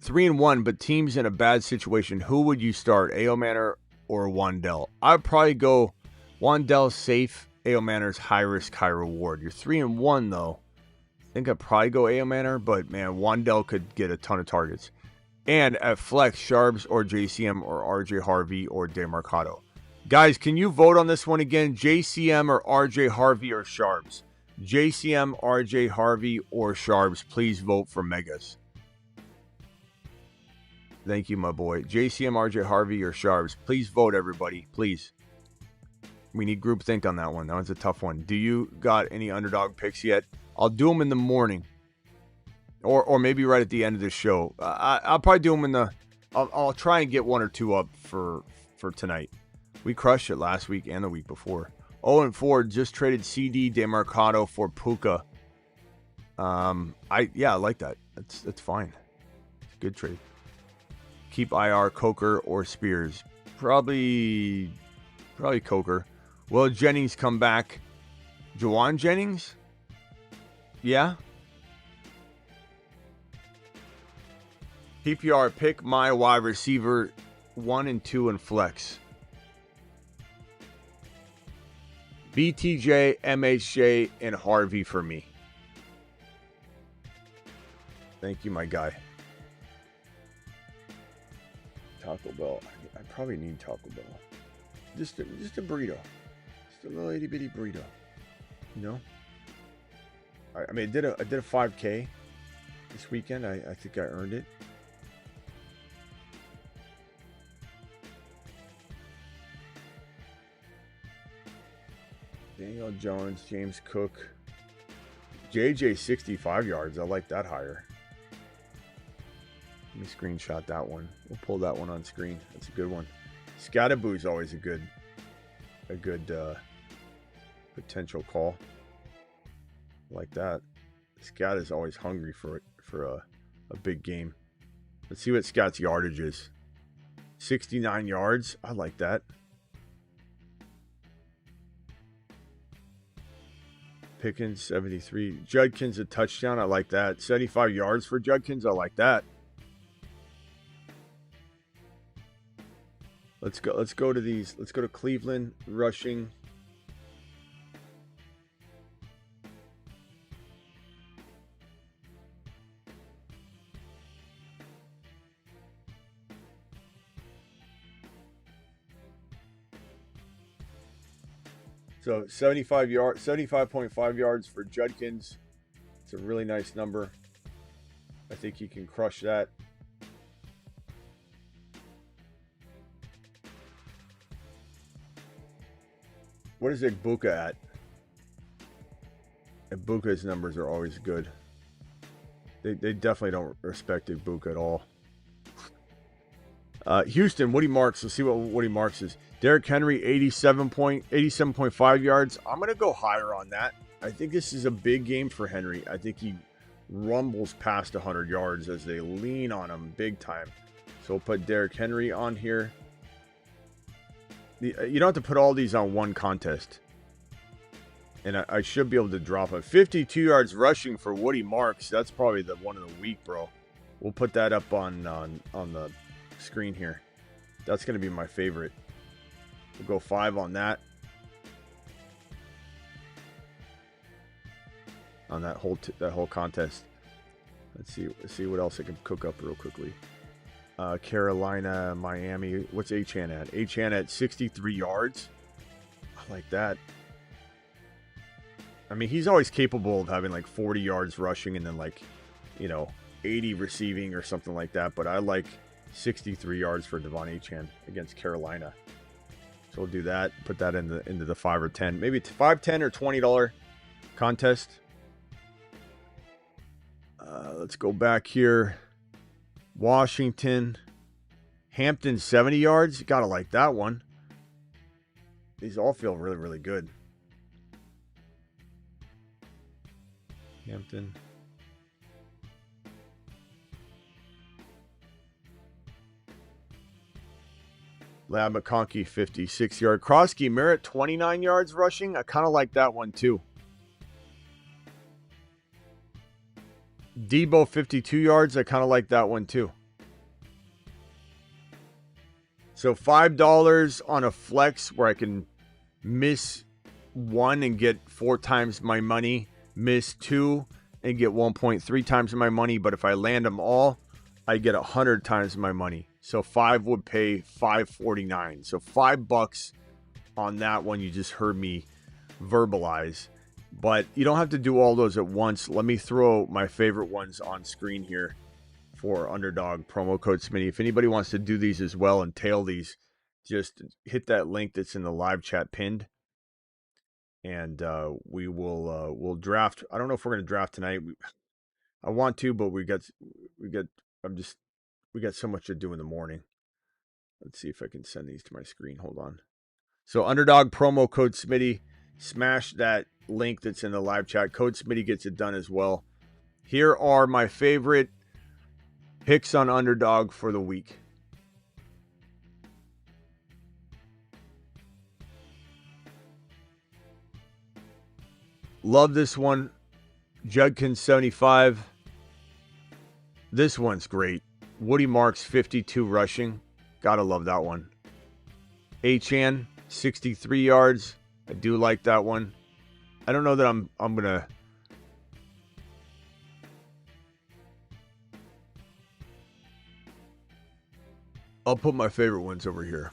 [SPEAKER 1] 3-1, but teams in a bad situation. Who would you start, A.O. Manor or Wandell? I'd probably go Wandell safe, A.O. Manor's high risk, high reward. You're 3-1 though. I think I'd probably go A.O. Manor, but man, Wandell could get a ton of targets. And at flex, Sharps or JCM or RJ Harvey or DeMarcado. Guys, can you vote on this one again? JCM or RJ Harvey or Sharps? JCM, RJ Harvey or Sharps. Please vote for Megas. Thank you, my boy. JCM, RJ Harvey or Sharps. Please vote, everybody. Please. We need groupthink on that one. That one's a tough one. Do you got any underdog picks yet? I'll do them in the morning. Or maybe right at the end of the show. I'll probably do them in the... I'll try and get one or two up for tonight. We crushed it last week and the week before. Owen Ford just traded CD DeMarcado for Puka. I like that. That's fine. It's a good trade. Keep IR Coker or Spears. Probably Coker. Will Jennings come back? Juwan Jennings? Yeah. PPR, pick my wide receiver 1 and 2 in flex. BTJ, MHJ, and Harvey for me. Thank you, my guy. Taco Bell. I probably need Taco Bell. Just a burrito. Just a little itty bitty burrito. I mean, I did a 5K this weekend. I think I earned it. Daniel Jones, James Cook, JJ 65 yards. I like that higher. Let me screenshot that one. We'll pull that one on screen. That's a good one. Scatterboo is always a good potential call. Like that. Scat is always hungry for a big game. Let's see what Scat's yardage is. 69 yards. I like that. Pickens 73. Judkins a touchdown. I like that. 75 yards for Judkins. I like that. Let's go to these. Let's go to Cleveland rushing. So 75.5 yards for Judkins. It's a really nice number. I think he can crush that. What is Ibuka at? Ibuka's numbers are always good. They definitely don't respect Ibuka at all. Houston, Woody Marks. Let's see what Woody Marks is. Derrick Henry, 87.5 yards. I'm going to go higher on that. I think this is a big game for Henry. I think he rumbles past 100 yards as they lean on him big time. So we'll put Derrick Henry on here. You don't have to put all these on one contest. And I should be able to drop it. 52 yards rushing for Woody Marks. That's probably the one of the week, bro. We'll put that up on the screen here. That's going to be my favorite. We'll go 5 on that. On that whole contest. Let's see what else I can cook up real quickly. Carolina, Miami. What's Achan at? Achan at 63 yards. I like that. I mean, he's always capable of having like 40 yards rushing and then 80 receiving or something like that. But I like 63 yards for Devon Achan against Carolina. So we'll do that. Put that into the 5 or 10. Maybe it's $5, $10, or $20 contest. Let's go back here. Washington. Hampton, 70 yards. Gotta like that one. These all feel really, really good. Hampton. Lab McConkey, 56-yard. Krosky Merritt, 29 yards rushing. I kind of like that one too. Debo, 52 yards. I kind of like that one too. So $5 on a flex where I can miss 1 and get 4 times my money. Miss 2 and get 1.3 times my money. But if I land them all, I get 100 times my money. So 5 would pay $5.49. So $5 on that one. You just heard me verbalize. But you don't have to do all those at once. Let me throw my favorite ones on screen here for Underdog promo code Smitty. If anybody wants to do these as well and tail these, just hit that link that's in the live chat pinned. And we'll draft. I don't know if we're going to draft tonight. I want to, but we got so much to do in the morning. Let's see if I can send these to my screen. Hold on. So Underdog promo code Smitty. Smash that link that's in the live chat. Code Smitty gets it done as well. Here are my favorite picks on Underdog for the week. Love this one. Judkins, 75. This one's great. Woody Marks, 52 rushing. Gotta love that one. Achan, 63 yards. I do like that one. I don't know that I'm gonna. I'll put my favorite ones over here.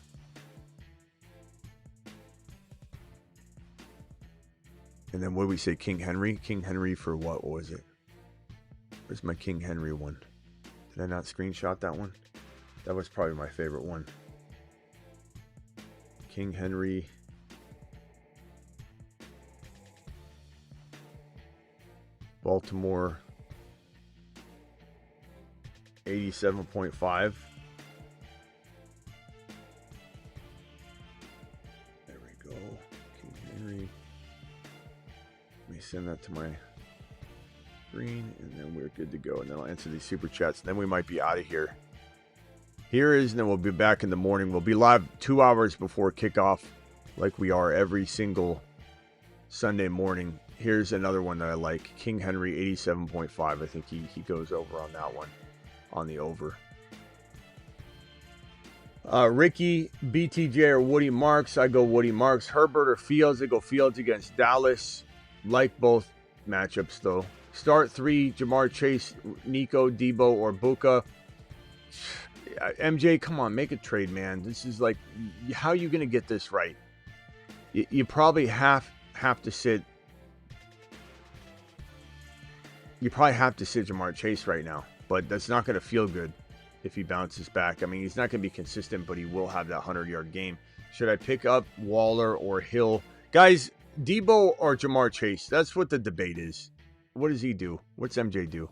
[SPEAKER 1] And then what do we say? King Henry? King Henry for what? What was it? Where's my King Henry one? Did I not screenshot that one? That was probably my favorite one. King Henry. Baltimore. 87.5. There we go. King Henry. Let me send that to my screen, and then we're good to go. And then I'll answer these super chats. And then we might be out of here. Here is, and then we'll be back in the morning. We'll be live 2 hours before kickoff, like we are every single Sunday morning. Here's another one that I like. King Henry, 87.5. I think he goes over on that one, on the over. Ricky, BTJ, or Woody Marks. I go Woody Marks. Herbert or Fields. I go Fields against Dallas. Like both matchups, though. Start 3, Jamar Chase, Nico, Debo, or Buka. MJ, come on, make a trade, man. This is like, how are you going to get this right? You probably have to sit. You probably have to sit Jamar Chase right now, but that's not going to feel good if he bounces back. I mean, he's not going to be consistent, but he will have that 100-yard game. Should I pick up Waller or Hill Guys, Debo or Jamar Chase? That's what the debate is. What does he do? What's MJ do?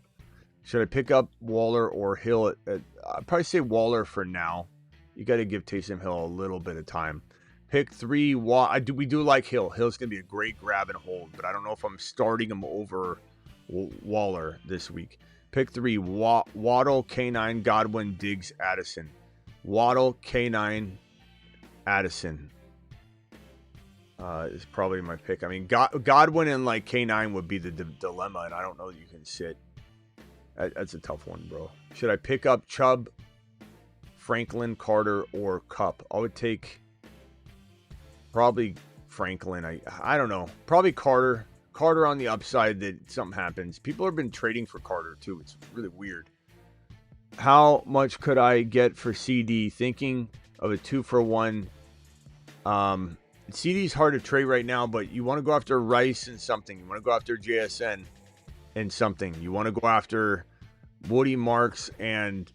[SPEAKER 1] Should I pick up Waller or Hill? I'd probably say Waller for now. You got to give Taysom Hill a little bit of time. Pick 3. We do like Hill. Hill's going to be a great grab and hold, but I don't know if I'm starting him over Waller this week. Pick 3. Waddle, K9, Godwin, Diggs, Addison. Waddle, K9, Addison is probably my pick. I mean, Godwin and like K9 would be the dilemma, and I don't know that you can sit. That's a tough one, bro. Should I pick up Chubb, Franklin, Carter, or Kupp? I would take probably Franklin. I don't know. Probably Carter. Carter on the upside that something happens. People have been trading for Carter too. It's really weird. How much could I get for CD? Thinking of a 2-for-1. CD's hard to trade right now, but you want to go after Rice and something. You want to go after JSN and something. You want to go after Woody Marks and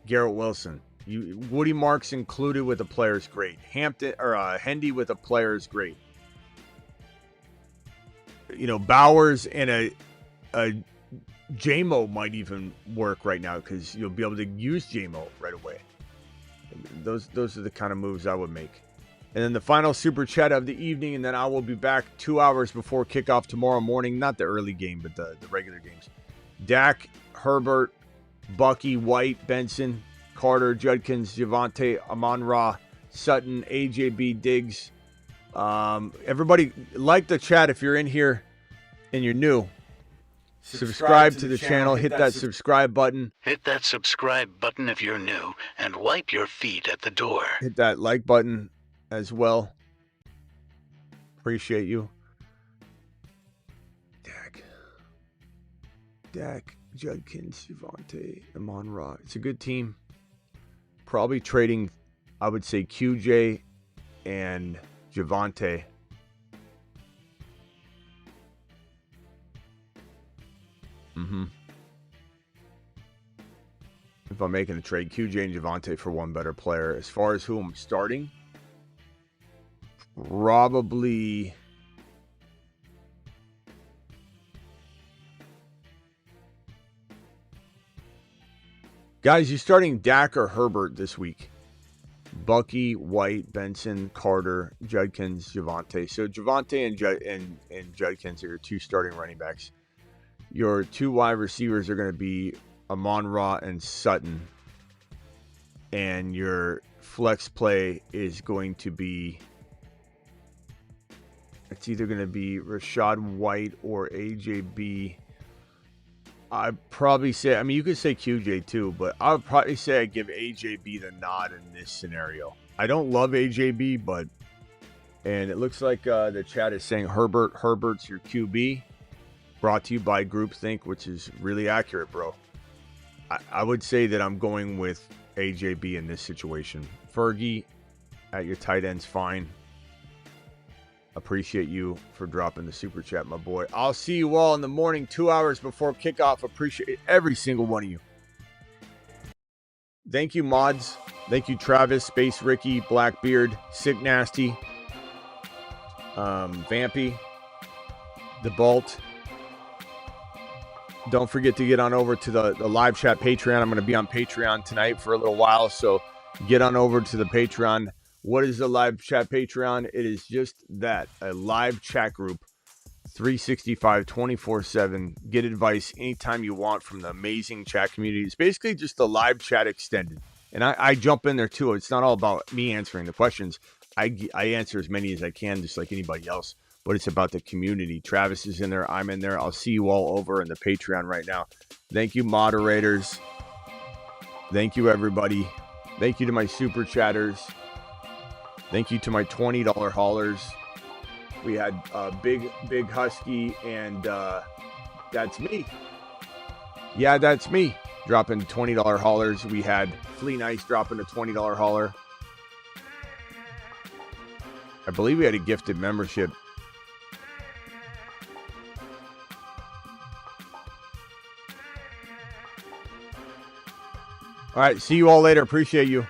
[SPEAKER 1] Garrett Wilson. Woody Marks included with a player is great. Hendy with a player is great. Bowers and a JMO might even work right now because you'll be able to use JMO right away. Those are the kind of moves I would make. And then the final super chat of the evening, and then I will be back 2 hours before kickoff tomorrow morning. Not the early game, but the regular games. Dak, Herbert, Bucky, White, Benson, Carter, Judkins, Javonte, Amon-Ra, Sutton, AJB, Diggs. Everybody, like the chat if you're in here and you're new. Subscribe to the channel. Hit that subscribe button.
[SPEAKER 4] Hit that subscribe button if you're new, and wipe your feet at the door.
[SPEAKER 1] Hit that like button as well. Appreciate you. Dak, Judkins, Javonte, Amon-Ra. It's a good team. Probably trading, I would say, QJ and Javonte. If I'm making a trade, QJ and Javonte for one better player. As far as who I'm starting, probably guys, you starting Dak or Herbert this week? Bucky, White, Benson, Carter, Judkins, Javonte. So Javonte and Judkins are your 2 starting running backs. Your 2 wide receivers are going to be Amon-Ra and Sutton. And your flex play is going to be, it's either going to be Rashad White or AJB. I'd probably say, I mean, you could say QJ too, but I would probably say I give AJB the nod in this scenario. I don't love AJB, and it looks like the chat is saying Herbert's your QB. Brought to you by Groupthink, which is really accurate, bro. I would say that I'm going with AJB in this situation. Fergie at your tight end's fine. Appreciate you for dropping the super chat, my boy. I'll see you all in the morning, 2 hours before kickoff. Appreciate every single one of you. Thank you, mods. Thank you, Travis, Space Ricky, Blackbeard, Sick Nasty, Vampy, The Bolt. Don't forget to get on over to the live chat Patreon. I'm going to be on Patreon tonight for a little while, so get on over to the Patreon. What is the live chat Patreon? It is just that, a live chat group, 365, 24/7. Get advice anytime you want from the amazing chat community. It's basically just the live chat extended. And I jump in there too. It's not all about me answering the questions. I answer as many as I can, just like anybody else. But it's about the community. Travis is in there. I'm in there. I'll see you all over in the Patreon right now. Thank you, moderators. Thank you, everybody. Thank you to my super chatters. Thank you to my $20 haulers. We had Big Husky, and that's me. Yeah, that's me. Dropping $20 haulers. We had Flea Nice dropping a $20 hauler. I believe we had a gifted membership. All right, see you all later. Appreciate you.